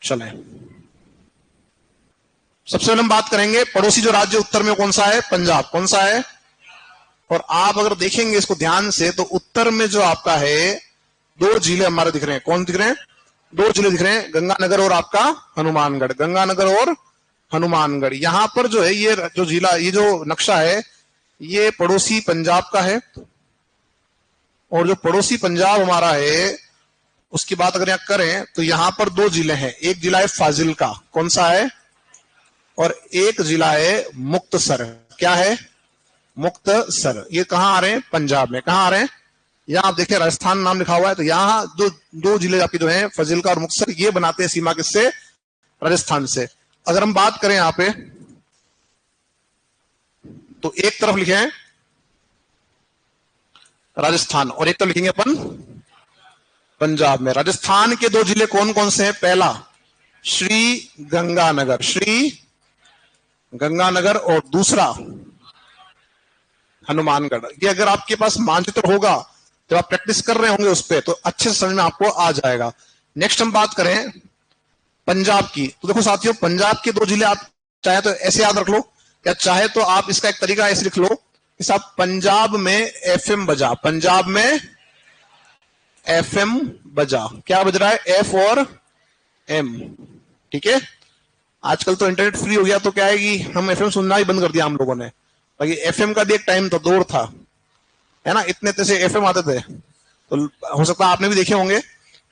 चलें, सबसे पहले हम बात करेंगे पड़ोसी जो राज्य उत्तर में कौन सा है? पंजाब। कौन सा है? और आप अगर देखेंगे इसको ध्यान से तो उत्तर में जो आपका है 2 जिले हमारे दिख रहे हैं। कौन दिख रहे हैं? 2 जिले दिख रहे हैं, गंगानगर और आपका हनुमानगढ़। गंगानगर और हनुमानगढ़। यहां पर जो है ये जो जिला, ये जो नक्शा है, ये पड़ोसी पंजाब का है। और जो पड़ोसी पंजाब हमारा है उसकी बात अगर यहां करें तो यहां पर 2 जिले हैं। एक जिला है फाजिल्का। कौन सा है? और एक जिला है मुक्तसर। क्या है? मुक्तसर। ये कहां आ रहे हैं? पंजाब में। कहां आ रहे हैं? यहां आप देखिए राजस्थान नाम लिखा हुआ है, तो यहां दो जिले आपके जो हैं फाजिल्का और मुक्तसर, ये बनाते हैं सीमा किससे? राजस्थान से। अगर हम बात करें यहां पे तो एक तरफ लिखे हैं राजस्थान और एक तरफ लिखेंगे अपन पंजाब में। राजस्थान के 2 जिले कौन कौन से हैं? पहला श्री गंगानगर। श्री गंगानगर और दूसरा हनुमानगढ़। ये अगर आपके पास मानचित्र होगा, जब आप प्रैक्टिस कर रहे होंगे उस पर, तो अच्छे से समझ में आपको आ जाएगा। नेक्स्ट हम बात करें पंजाब की, तो देखो साथियों, पंजाब के दो जिले आप चाहे तो ऐसे याद रख लो, या चाहे तो आप इसका एक तरीका ऐसे लिख लो कि साहब पंजाब में एफएम बजा, पंजाब में एफएम बजा। क्या बज रहा है? एफ और एम। ठीक है, आजकल तो इंटरनेट फ्री हो गया, तो क्या है कि हम एफएम सुनना ही बंद कर दिया हम लोगों ने। बाकी एफएम का भी एक टाइम था, दौर था, है ना, इतने इतने से एफएम आते थे, तो हो सकता है आपने भी देखे होंगे,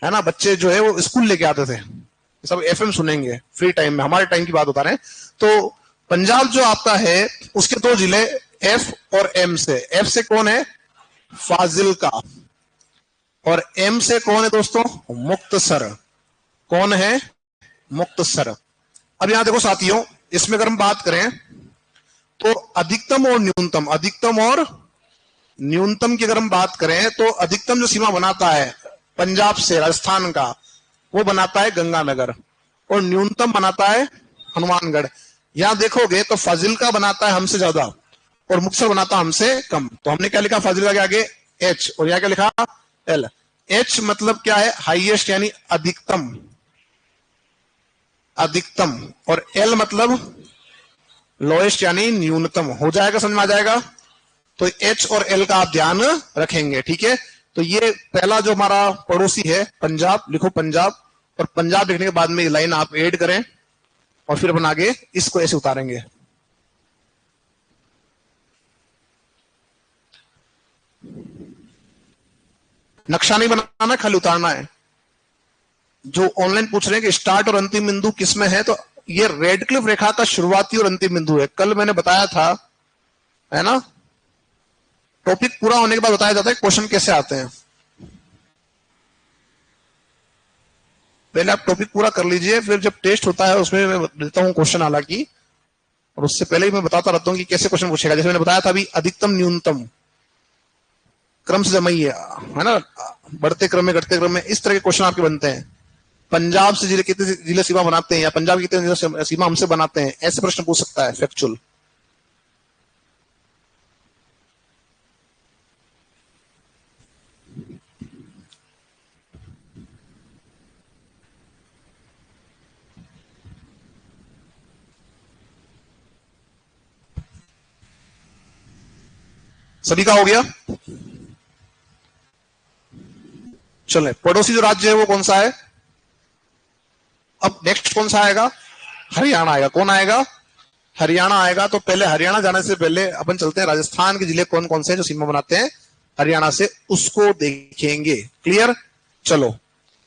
है ना, बच्चे जो है वो स्कूल लेके आते थे, सब एफएम सुनेंगे फ्री टाइम में। हमारे टाइम की बात बता रहे हैं। तो पंजाब जो आपका है उसके दो जिले एफ और एम से। एफ से कौन है? फाजिल्का। और एम से कौन है दोस्तों? मुक्तसर। कौन है? मुक्तसर। अब यहां देखो साथियों, इसमें अगर हम बात करें तो अधिकतम और न्यूनतम, अधिकतम और न्यूनतम की अगर हम बात करें, तो अधिकतम जो सीमा बनाता है पंजाब से राजस्थान का, वो बनाता है गंगानगर, और न्यूनतम बनाता है हनुमानगढ़। यहां देखोगे तो फाजिल्का बनाता है हमसे ज्यादा और मुक्तसर बनाता है हमसे कम। तो हमने क्या लिखा फाजिल्का के आगे? एच, और यहां क्या लिखा? एल। एच मतलब क्या है? हाईएस्ट यानी अधिकतम, अधिकतम। और एल मतलब लोएस्ट यानी न्यूनतम। हो जाएगा, समझ में आ जाएगा? तो एच और एल का आप ध्यान रखेंगे। ठीक है, तो ये पहला जो हमारा पड़ोसी है पंजाब, लिखो पंजाब, और पंजाब लिखने के बाद में ये लाइन आप ऐड करें, और फिर अपन आगे इसको ऐसे उतारेंगे। नक्शा नहीं बनाना, खाली उतारना है। जो ऑनलाइन पूछ रहे हैं कि स्टार्ट और अंतिम बिंदु किसमें है, तो ये रेड क्लिफ रेखा का शुरुआती और अंतिम बिंदु है। कल मैंने बताया था, है ना, टॉपिक पूरा होने के बाद बताया जाता है क्वेश्चन कैसे आते हैं। पहले आप टॉपिक पूरा कर लीजिए, फिर जब टेस्ट होता है उसमें मैं देता हूं क्वेश्चन, हालांकि, और उससे पहले ही मैं बताता रहता हूं कि कैसे क्वेश्चन पूछेगा। जैसे मैंने बताया था अभी, अधिकतम न्यूनतम क्रम से जमाइए, है ना, बढ़ते क्रम में घटते क्रम में, इस तरह के क्वेश्चन आपके बनते हैं। पंजाब से जिले कितने जिले सीमा बनाते हैं, या पंजाब की कितने सीमा हमसे बनाते हैं, ऐसे प्रश्न पूछ सकता है फैक्चुअल। सभी का हो गया? चले, पड़ोसी जो राज्य है वो कौन सा है? अब नेक्स्ट कौन सा आएगा? हरियाणा आएगा। कौन आएगा? हरियाणा आएगा। तो पहले हरियाणा जाने से पहले अपन चलते हैं राजस्थान के जिले कौन कौन से हैं जो सीमा बनाते हैं हरियाणा से, उसको देखेंगे। क्लियर? चलो,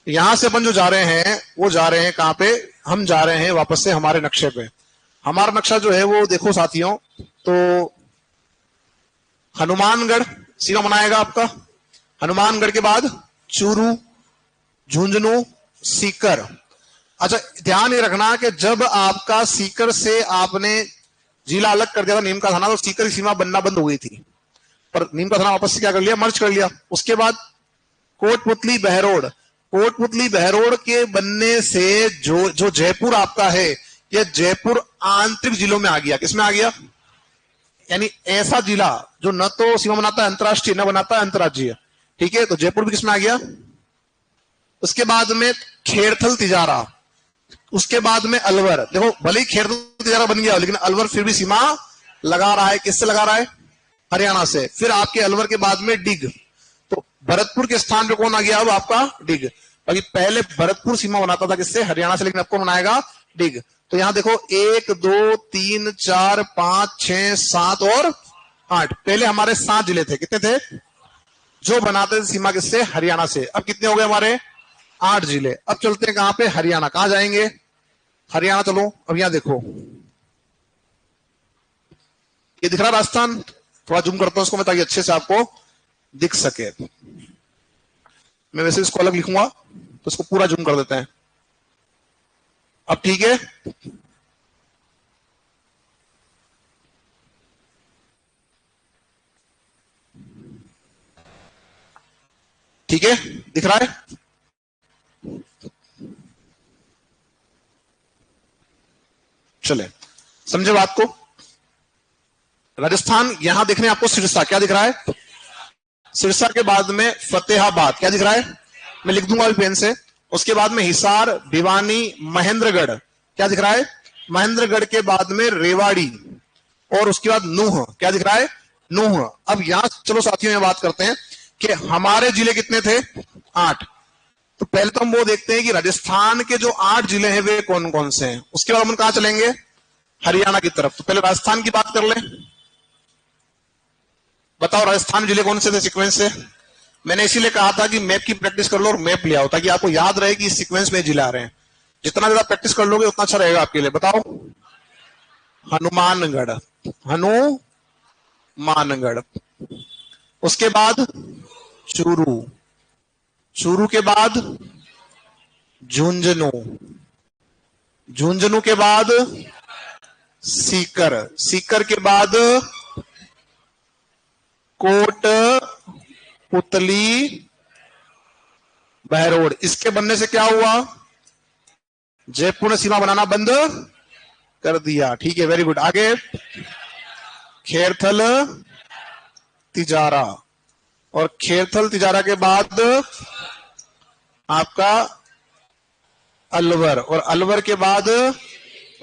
यहां से अपन जो जा रहे हैं वो जा रहे हैं कहां पे? हम जा रहे हैं वापस से हमारे नक्शे पे। हमारा नक्शा जो है वो देखो साथियों, तो हनुमानगढ़ सीमा बनाएगा आपका। हनुमानगढ़ के बाद चूरू, झुंझुनू, सीकर। अच्छा, ध्यान ये रखना कि जब आपका सीकर से आपने जिला अलग कर दिया था नीम का थाना, तो सीकर की सीमा बनना बंद हो गई थी, पर नीम का थाना वापस से क्या कर लिया? मर्ज कर लिया। उसके बाद कोटपुतली, बहरोड। कोटपुतली बहरोड के बनने से जो जो जयपुर आपका है, यह जयपुर आंतरिक जिलों में आ गया। किसमें आ गया? यानी ऐसा जिला जो न तो सीमा बनाता है अंतरराष्ट्रीय, न बनाता है अंतरराज्यीय। ठीक है, तो जयपुर भी किसमें आ गया? उसके बाद में खेड़थल, तिजारा। उसके बाद में अलवर। देखो, भले ही खेड़थल तिजारा बन गया, लेकिन अलवर फिर भी सीमा लगा रहा है। किससे लगा रहा है? हरियाणा से। फिर आपके अलवर के बाद में डिग। तो भरतपुर के स्थान पे कौन आ गया? अब आपका डिग। बाकी पहले भरतपुर सीमा बनाता था किससे? हरियाणा से, लेकिन अब कौन बनाएगा? डिग। तो यहां देखो, 1 2 3 4 5 6 7 और 8। पहले हमारे 7 जिले थे। कितने थे जो बनाते थे सीमा? किससे? हरियाणा से। अब कितने हो गए हमारे? 8 जिले। अब चलते हैं कहां पे? हरियाणा। कहां जाएंगे? हरियाणा चलो। अब यहां देखो, ये दिख रहा राजस्थान? थोड़ा जूम करता हूं इसको मैं, ताकि अच्छे से आपको दिख सके। मैं वैसे इसको अलग लिखूंगा, तो इसको पूरा जूम कर देते हैं। अब ठीक है? ठीक है, दिख रहा है? चले, समझे बात को? राजस्थान यहां देखने आपको सिरसा, क्या दिख रहा है? सिरसा के बाद में फतेहाबाद, क्या दिख रहा है? मैं लिख दूंगा पेन से। उसके बाद में हिसार, भिवानी, महेंद्रगढ़, क्या दिख रहा है? महेंद्रगढ़ के बाद में रेवाड़ी, और उसके बाद नूह, क्या दिख रहा है? नूह। अब यहां चलो साथियों में बात करते हैं कि हमारे जिले कितने थे? 8। तो पहले तो हम वो देखते हैं कि राजस्थान के जो 8 जिले हैं वे कौन कौन से हैं। उसके बाद हम कहां चलेंगे? हरियाणा की तरफ। तो पहले राजस्थान की बात कर लें। बताओ राजस्थान जिले कौन से थे सीक्वेंस से? मैंने इसीलिए कहा था कि मैप की प्रैक्टिस कर लो और मैप ले आओ, ताकि आपको याद रहे कि इस सीक्वेंस में जिले आ रहे हैं। जितना ज्यादा प्रैक्टिस कर लोगे उतना अच्छा रहेगा आपके लिए। बताओ। हनुमानगढ़, हनुमानगढ़। उसके बाद चूरू, चूरू के बाद झुंझुनू, झुंझुनू के बाद सीकर, सीकर के बाद कोट पुतली बहरोड। इसके बनने से क्या हुआ? जयपुर ने सीमा बनाना बंद कर दिया। ठीक है, वेरी गुड। आगे खेरथल तिजारा, और खेरथल तिजारा के बाद आपका अलवर, और अलवर के बाद,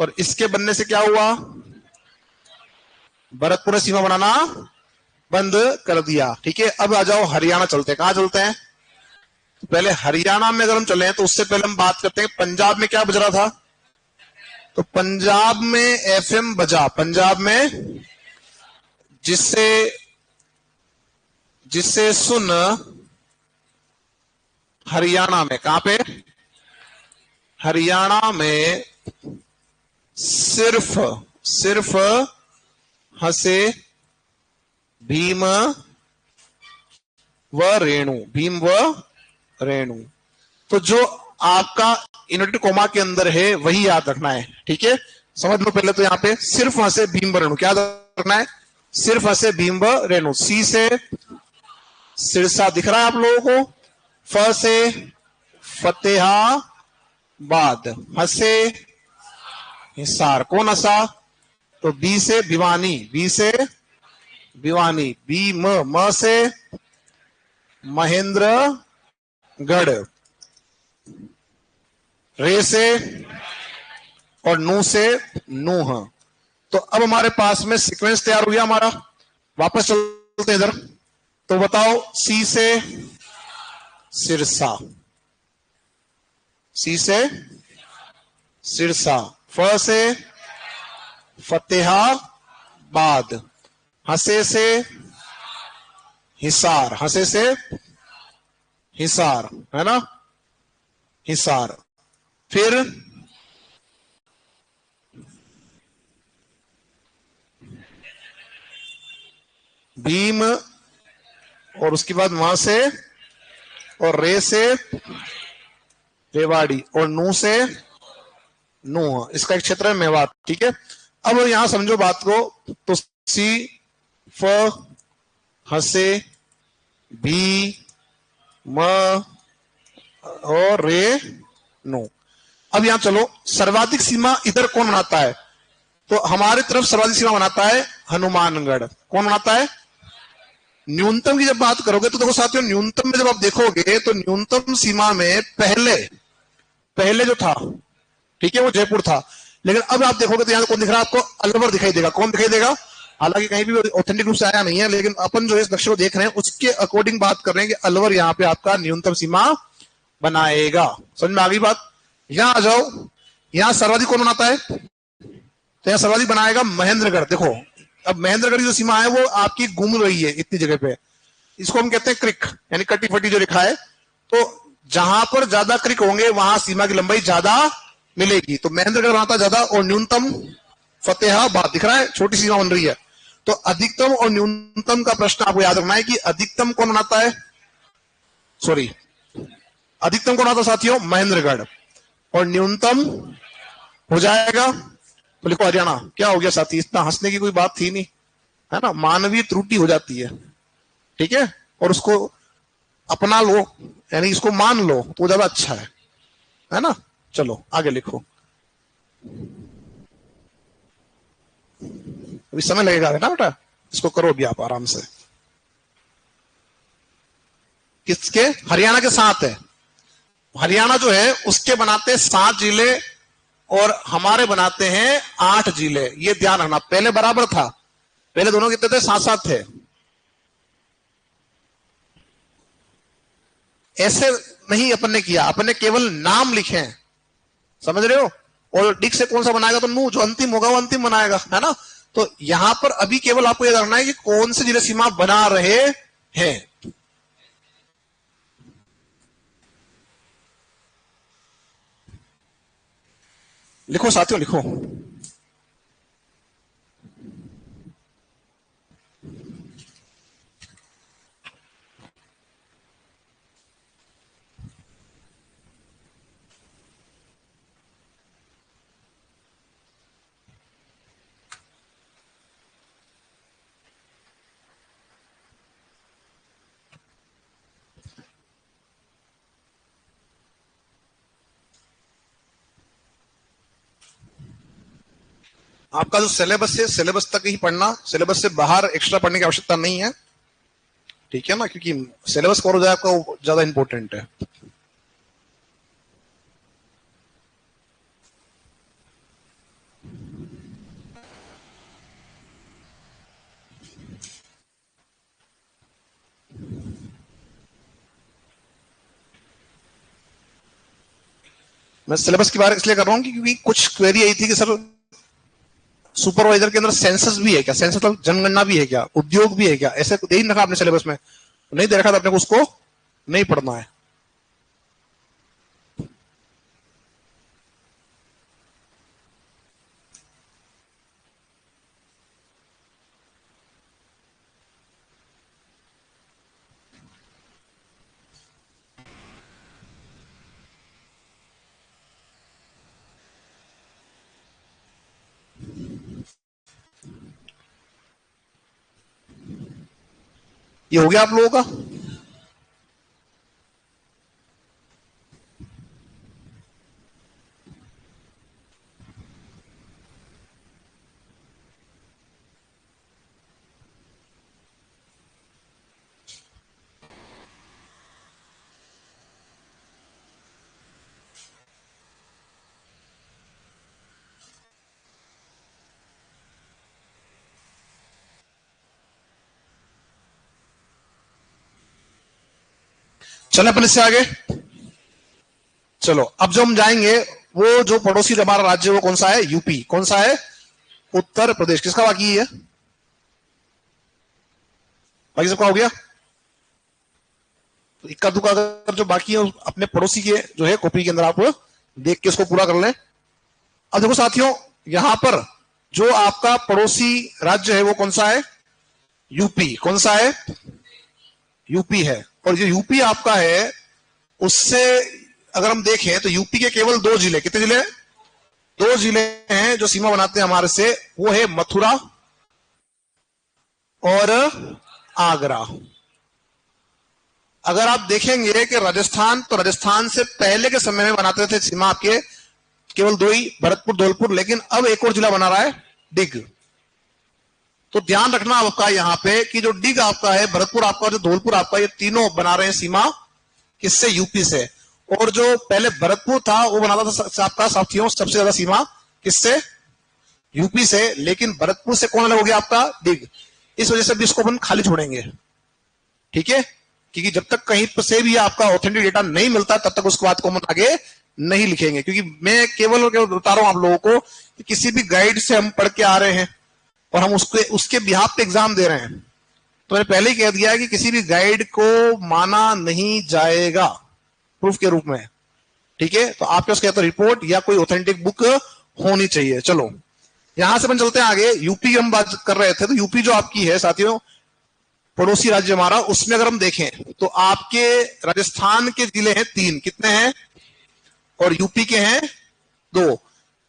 और इसके बनने से क्या हुआ? भरतपुर ने सीमा बनाना बंद कर दिया। ठीक है, अब आ जाओ हरियाणा चलते हैं। कहां चलते हैं? तो पहले हरियाणा में अगर हम चले तो उससे पहले हम बात करते हैं पंजाब में क्या बज रहा था। तो पंजाब में एफएम बजा, पंजाब में जिससे जिससे सुन हरियाणा में। कहां पे? हरियाणा में सिर्फ सिर्फ हंसे भीम व रेणु, भीम व रेणु। तो जो आपका इन्वर्टेड कोमा के अंदर है वही याद रखना है। ठीक है, समझ लो। पहले तो यहां पे सिर्फ हंसे भीम व रेणु, क्या रखना है? सिर्फ हंसे भीम व रेणु। सी से सिरसा दिख रहा है आप लोगों को। फ से फतेहाबाद, हंसे हिसार, कौन हंसा? तो बी से भिवानी, बी से भिवानी, बी म से महेंद्रगढ़, रे से और नू से नूह। तो अब हमारे पास में सीक्वेंस तैयार हो गया हमारा। वापस चलते इधर। तो बताओ, सी से सिरसा, सी से सिरसा, फ से फतेहाबाद, हंसे से हिसार, हंसे से हिसार, है ना? हिसार। फिर भीम, और उसके बाद वहां से, और रे से रेवाड़ी, और नू से नूह। इसका एक क्षेत्र है मेवात। ठीक है, अब यहां समझो बात को। तो सी फ हंसे भी म और रे नो। अब यहां चलो, सर्वाधिक सीमा इधर कौन बनाता है? तो हमारी तरफ सर्वाधिक सीमा बनाता है हनुमानगढ़। कौन बनाता है? न्यूनतम की जब बात करोगे तो देखो साथियों, न्यूनतम में जब आप देखोगे तो न्यूनतम सीमा में पहले पहले जो था, ठीक है, वो जयपुर था। लेकिन अब आप देखोगे तो यहां कौन दिख रहा है आपको? अलवर दिखाई देगा। कौन दिखाई देगा? हालांकि कहीं भी ऑथेंटिक रूप से आया नहीं है, लेकिन अपन जो इस नक्शे को देख रहे हैं उसके अकॉर्डिंग बात कर रहे हैं कि अलवर यहाँ पे आपका न्यूनतम सीमा बनाएगा। समझ में आ गई बात? यहां आ जाओ, यहां सर्वाधिक कौन बनाता है? तो यहां सर्वाधिक बनाएगा महेंद्रगढ़। देखो, अब महेंद्रगढ़ की जो सीमा है वो आपकी घूम रही है इतनी जगह पे। इसको हम कहते हैं क्रिक, यानी कटी फटी जो लिखा है। तो जहां पर ज्यादा क्रिक होंगे वहां सीमा की लंबाई ज्यादा मिलेगी। तो महेंद्रगढ़ बनाता ज्यादा, और न्यूनतम फतेहाबाद दिख रहा है, छोटी सीमा बन रही है। तो अधिकतम और न्यूनतम का प्रश्न आपको याद रखना है कि अधिकतम कौन बनाता है? सॉरी, अधिकतम कौन बनाता साथियों? महेंद्रगढ़। और न्यूनतम हो जाएगा, तो लिखो हरियाणा। क्या हो गया साथी? इतना हंसने की कोई बात थी नहीं, है ना? मानवीय त्रुटि हो जाती है। ठीक है, और उसको अपना लो, यानी इसको मान लो तो ज्यादा अच्छा है ना? चलो आगे लिखो। अभी समय लगेगा ना बेटा, इसको करो अभी आप आराम से। किसके? हरियाणा के 7 है। हरियाणा जो है उसके बनाते 7 जिले और हमारे बनाते हैं 8 जिले। ये ध्यान रखना, पहले बराबर था, पहले दोनों कितने थे? 7-7 थे। ऐसे नहीं अपन ने किया, अपन ने केवल नाम लिखे हैं, समझ रहे हो? और डिक से कौन सा बनाएगा? तो नू, जो अंतिम होगा वो अंतिम बनाएगा, है ना? तो यहां पर अभी केवल आपको यह जानना है कि कौन से जिले सीमा बना रहे हैं। लिखो साथियों, लिखो। आपका जो सिलेबस है, सिलेबस तक ही पढ़ना, सिलेबस से बाहर एक्स्ट्रा पढ़ने की आवश्यकता नहीं है, ठीक है ना? क्योंकि सिलेबस कवर हो जाए आपका ज्यादा इंपॉर्टेंट है। मैं सिलेबस की बात इसलिए कर रहा हूं क्योंकि कुछ क्वेरी आई थी कि सर सुपरवाइजर के अंदर सेंसस भी है क्या? सेंसस मतलब जनगणना भी है क्या? उद्योग भी है क्या? ऐसे दे ही रखा आपने सिलेबस में? नहीं दे रखा तो अपने को उसको नहीं पढ़ना है। ये हो गया आप लोगों का? चले अपन इससे आगे। चलो अब जो हम जाएंगे, वो जो पड़ोसी हमारा राज्य वो कौन सा है? यूपी। कौन सा है? उत्तर प्रदेश। किसका बाकी है? बाकी सबका हो गया। तो इक्का दुक्का अगर जो बाकी है अपने पड़ोसी के जो है कॉपी के अंदर आप देख के उसको पूरा कर लें। अब देखो साथियों, यहां पर जो आपका पड़ोसी राज्य है वो कौन सा है? यूपी। कौन सा है? यूपी है। और जो यूपी आपका है उससे अगर हम देखें तो यूपी के केवल 2 जिले, कितने जिले? 2 जिले हैं जो सीमा बनाते हैं हमारे से, वो है मथुरा और आगरा। अगर आप देखेंगे कि राजस्थान, तो राजस्थान से पहले के समय में बनाते थे सीमा आपके केवल 2 ही, भरतपुर धौलपुर, लेकिन अब एक और जिला बना रहा है, डिग। तो ध्यान रखना आपका यहां पे कि जो डिग आपका है, भरतपुर आपका, जो धौलपुर आपका, ये तीनों बना रहे हैं सीमा किससे? यूपी से। और जो पहले भरतपुर था वो बनाता था आपका साथियों सबसे ज्यादा सीमा किससे? यूपी से। लेकिन भरतपुर से कौन अलग हो गया? आपका डिग। इस वजह से भी इसको अपन खाली छोड़ेंगे, ठीक है? क्योंकि जब तक कहीं से भी आपका ऑथेंटिक डेटा नहीं मिलता तब तक उसके बाद को हम आगे नहीं लिखेंगे। क्योंकि मैं केवल और केवल बता रहा हूं आप लोगों को कि किसी भी गाइड से हम पढ़ के आ रहे हैं और हम उसके बिहाफ पे एग्जाम दे रहे हैं, तो मैंने पहले ही कह दिया है कि किसी भी गाइड को माना नहीं जाएगा प्रूफ के रूप में, ठीक है? तो आपके पास कहते रिपोर्ट या कोई ऑथेंटिक बुक होनी चाहिए। चलो यहां से अपन चलते हैं आगे। यूपी की हम बात कर रहे थे, तो यूपी जो आपकी है साथियों पड़ोसी राज्य हमारा, उसमें अगर हम देखें तो आपके राजस्थान के जिले हैं 3, कितने हैं? और यूपी के हैं 2।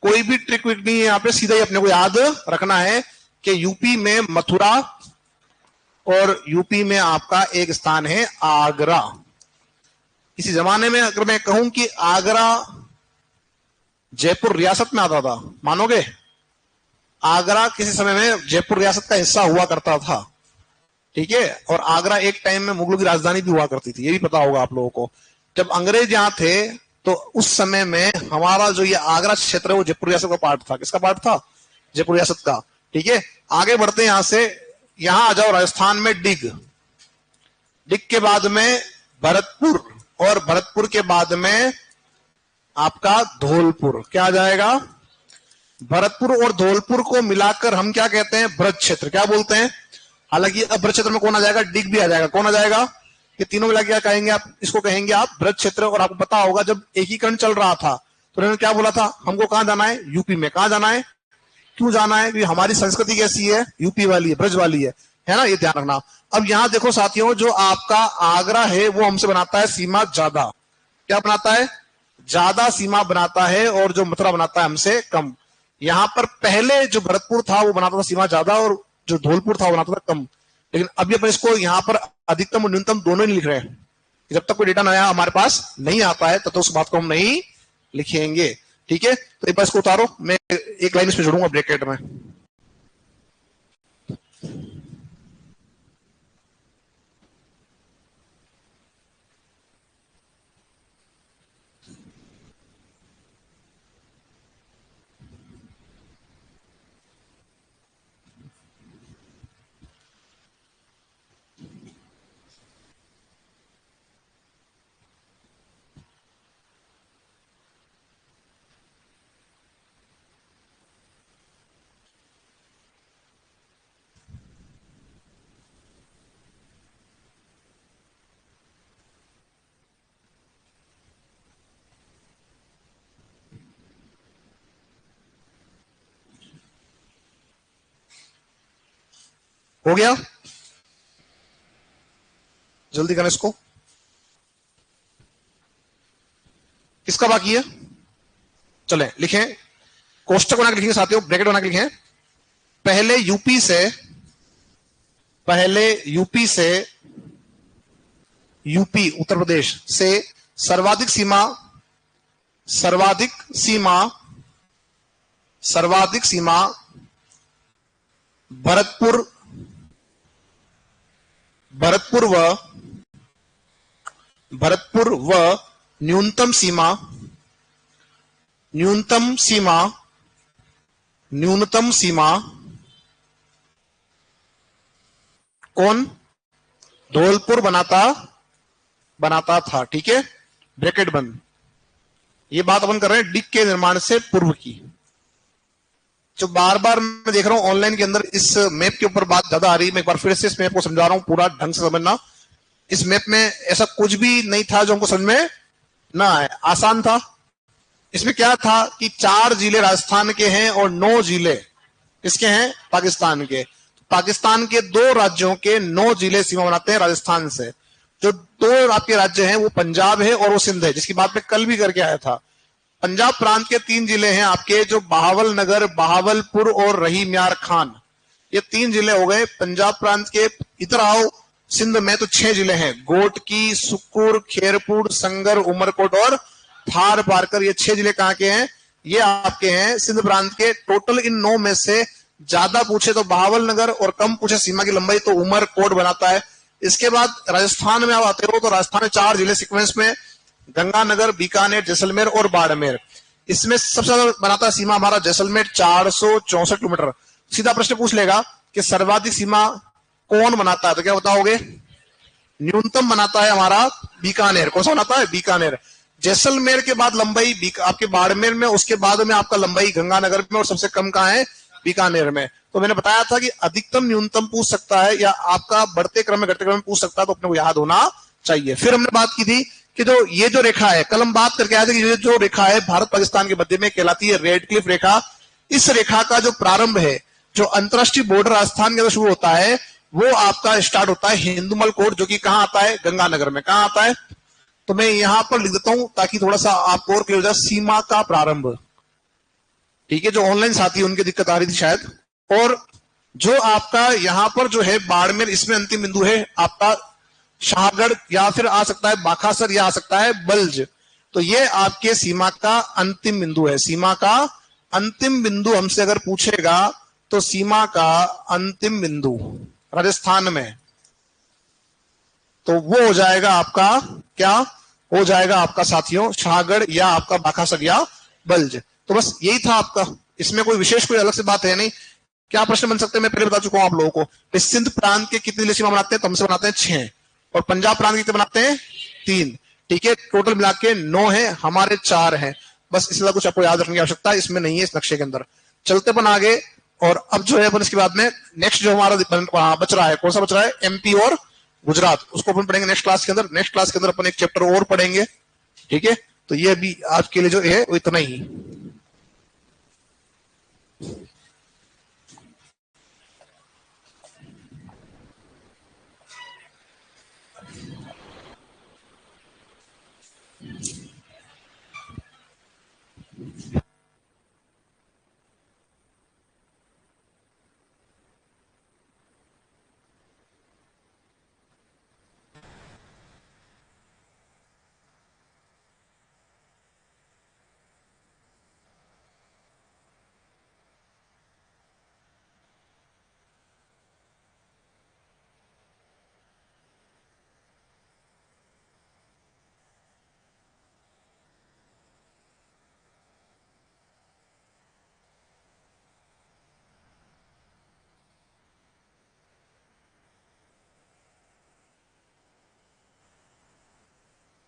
कोई भी ट्रिक विक नहीं है यहां पे, सीधा ही अपने को याद रखना है कि यूपी में मथुरा और यूपी में आपका एक स्थान है आगरा। किसी जमाने में अगर मैं कहूं कि आगरा जयपुर रियासत में आता था, मानोगे? आगरा किसी समय में जयपुर रियासत का हिस्सा हुआ करता था, ठीक है, और आगरा एक टाइम में मुगलों की राजधानी भी हुआ करती थी, ये भी पता होगा आप लोगों को। जब अंग्रेज यहाँ थे तो उस समय में हमारा जो ये आगरा क्षेत्र है वो जयपुर रियासत का पार्ट था। किसका पार्ट था? जयपुर रियासत का। ठीक है, आगे बढ़ते हैं यहां से। यहां आ जाओ राजस्थान में डिग, डिग के बाद में भरतपुर, और भरतपुर के बाद में आपका धौलपुर। क्या आ जाएगा? भरतपुर और धौलपुर को मिलाकर हम क्या कहते हैं? ब्रज क्षेत्र। क्या बोलते हैं? हालांकि अब ब्रज क्षेत्र में कौन आ जाएगा? डिग भी आ जाएगा। कौन आ जाएगा? ये तीनों मिला क्या कहेंगे आप? इसको कहेंगे आप ब्रज क्षेत्र। और आपको पता होगा जब एकीकरण चल रहा था तो उन्होंने क्या बोला था? हमको कहां जाना है? यूपी में। कहां जाना है? क्यों जाना है? क्योंकि हमारी संस्कृति कैसी है? यूपी वाली है, ब्रज वाली है ना, ये ध्यान रखना। अब यहां देखो साथियों, जो आपका आगरा है वो हमसे बनाता है सीमा ज्यादा। क्या बनाता है? ज्यादा सीमा बनाता है, और जो मथुरा बनाता है हमसे कम। यहां पर पहले जो भरतपुर था वो बनाता था सीमा ज्यादा, और जो धौलपुर था वो बनाता था कम। लेकिन अभी अपन इसको यहां पर अधिकतम और न्यूनतम दोनों ही लिख रहे हैं। जब तक कोई डेटा नया हमारे पास नहीं आता है तब तक उस बात को हम नहीं लिखेंगे। ठीक है, तो एक बार इसको उतारो, मैं एक लाइन इसमें जोड़ूंगा ब्रैकेट में। हो गया? जल्दी करना इसको। किसका बाकी है? चले लिखें, कोष्टक बना के लिखेंगे साथियों, ब्रैकेट बना के लिखें। पहले यूपी उत्तर प्रदेश से सर्वाधिक सीमा भरतपुर व न्यूनतम सीमा कौन? धौलपुर बनाता था। ठीक है, ब्रैकेट बंद। ये बात अपन कर रहे हैं डिग के निर्माण से पूर्व की। जो बार बार मैं देख रहा हूं ऑनलाइन के अंदर इस मैप के ऊपर बात ज्यादा आ रही है, मैं एक बार फिर से इस मैप को समझा रहा हूं, पूरा ढंग से समझना। इस मैप में ऐसा कुछ भी नहीं था जो हमको समझ में ना आए, आसान था। इसमें क्या था कि 4 जिले राजस्थान के हैं और 9 जिले किसके हैं? पाकिस्तान के। पाकिस्तान के 2 राज्यों के 9 जिले सीमा बनाते हैं राजस्थान से। जो 2 आपके राज्य हैं वो पंजाब है और वो सिंध है, जिसकी बात मैं कल भी करके आया था। पंजाब प्रांत के 3 जिले हैं आपके, जो बहावलनगर, बहावलपुर और रहीम यार खान। ये 3 जिले हो गए पंजाब प्रांत के। इधर आओ सिंध में तो 6 जिले हैं, गोटकी, सुक्कुर, खेरपुर, संगर, उमरकोट और थार पारकर। ये 6 जिले कहां के हैं? ये आपके हैं सिंध प्रांत के। टोटल इन 9 में से ज्यादा पूछे तो बहावलनगर और कम पूछे सीमा की लंबाई तो उमरकोट बनाता है। इसके बाद राजस्थान में आप आते हो तो राजस्थान में 4 जिले सीक्वेंस में, गंगानगर, बीकानेर, जैसलमेर और बाड़मेर। इसमें सबसे ज्यादा बनाता सीमा हमारा जैसलमेर, 464 किलोमीटर। सीधा प्रश्न पूछ लेगा कि सर्वाधिक सीमा कौन बनाता है, तो क्या बताओगे? न्यूनतम बनाता है हमारा बीकानेर। कौन सा बनाता है? बीकानेर। जैसलमेर के बाद लंबाई आपके बाड़मेर में, उसके बाद में आपका लंबाई गंगानगर में, और सबसे कम कहां है? बीकानेर में। तो मैंने बताया था कि अधिकतम न्यूनतम पूछ सकता है, या आपका बढ़ते क्रम में घटते क्रम में पूछ सकता है, तो अपने को याद होना चाहिए। फिर हमने बात की थी कि ये जो रेखा है, कल हम बात करके आए थे कि ये जो रेखा है भारत पाकिस्तान के मध्य में कहलाती है रेड क्लिफ रेखा। इस रेखा का जो प्रारंभ है, जो अंतरराष्ट्रीय बॉर्डर राजस्थान के अंदर शुरू होता है, वो आपका स्टार्ट होता है हिंदुमल कोट, जो कि कहां आता है? गंगानगर में। कहां आता है? तो मैं यहां पर लिख देता हूं ताकि थोड़ा सा आपको और क्लियर हो जाए। सीमा का प्रारंभ। ठीक है, जो ऑनलाइन साथी उनकी दिक्कत आ रही थी शायद। और जो आपका यहां पर जो है बाड़मेर, इसमें अंतिम बिंदु है आपका शाहगढ़, या फिर आ सकता है बाखासर, या आ सकता है बल्ज। तो ये आपके सीमा का अंतिम बिंदु है। सीमा का अंतिम बिंदु हमसे अगर पूछेगा तो सीमा का अंतिम बिंदु राजस्थान में, तो वो हो जाएगा आपका क्या, हो जाएगा आपका साथियों शाहगढ़ या आपका बाखासर या बल्ज। तो बस यही था आपका, इसमें कोई विशेष कोई अलग से बात है नहीं। क्या प्रश्न बन सकते हैं मैं पहले बता चुका हूं आप लोगों को। सिंध प्रांत के कितनी जिले सीमा बनाते हैं, तो हमसे बनाते हैं 6, और पंजाब प्रांत के कितने बनाते हैं 3। ठीक है, टोटल मिला के 9 है, हमारे 4 है। बस इसलिए कुछ आपको याद रखने की आवश्यकता इसमें नहीं है इस नक्शे के अंदर। चलते अपन आगे, और अब जो है अपन इसके बाद में नेक्स्ट जो हमारा बच रहा है, कौन सा बच रहा है, एमपी और गुजरात, उसको अपन पढ़ेंगे नेक्स्ट क्लास के अंदर। नेक्स्ट क्लास के अंदर अपन एक चैप्टर और पढ़ेंगे। ठीक है, तो ये अभी आज के लिए जो है वो इतना ही।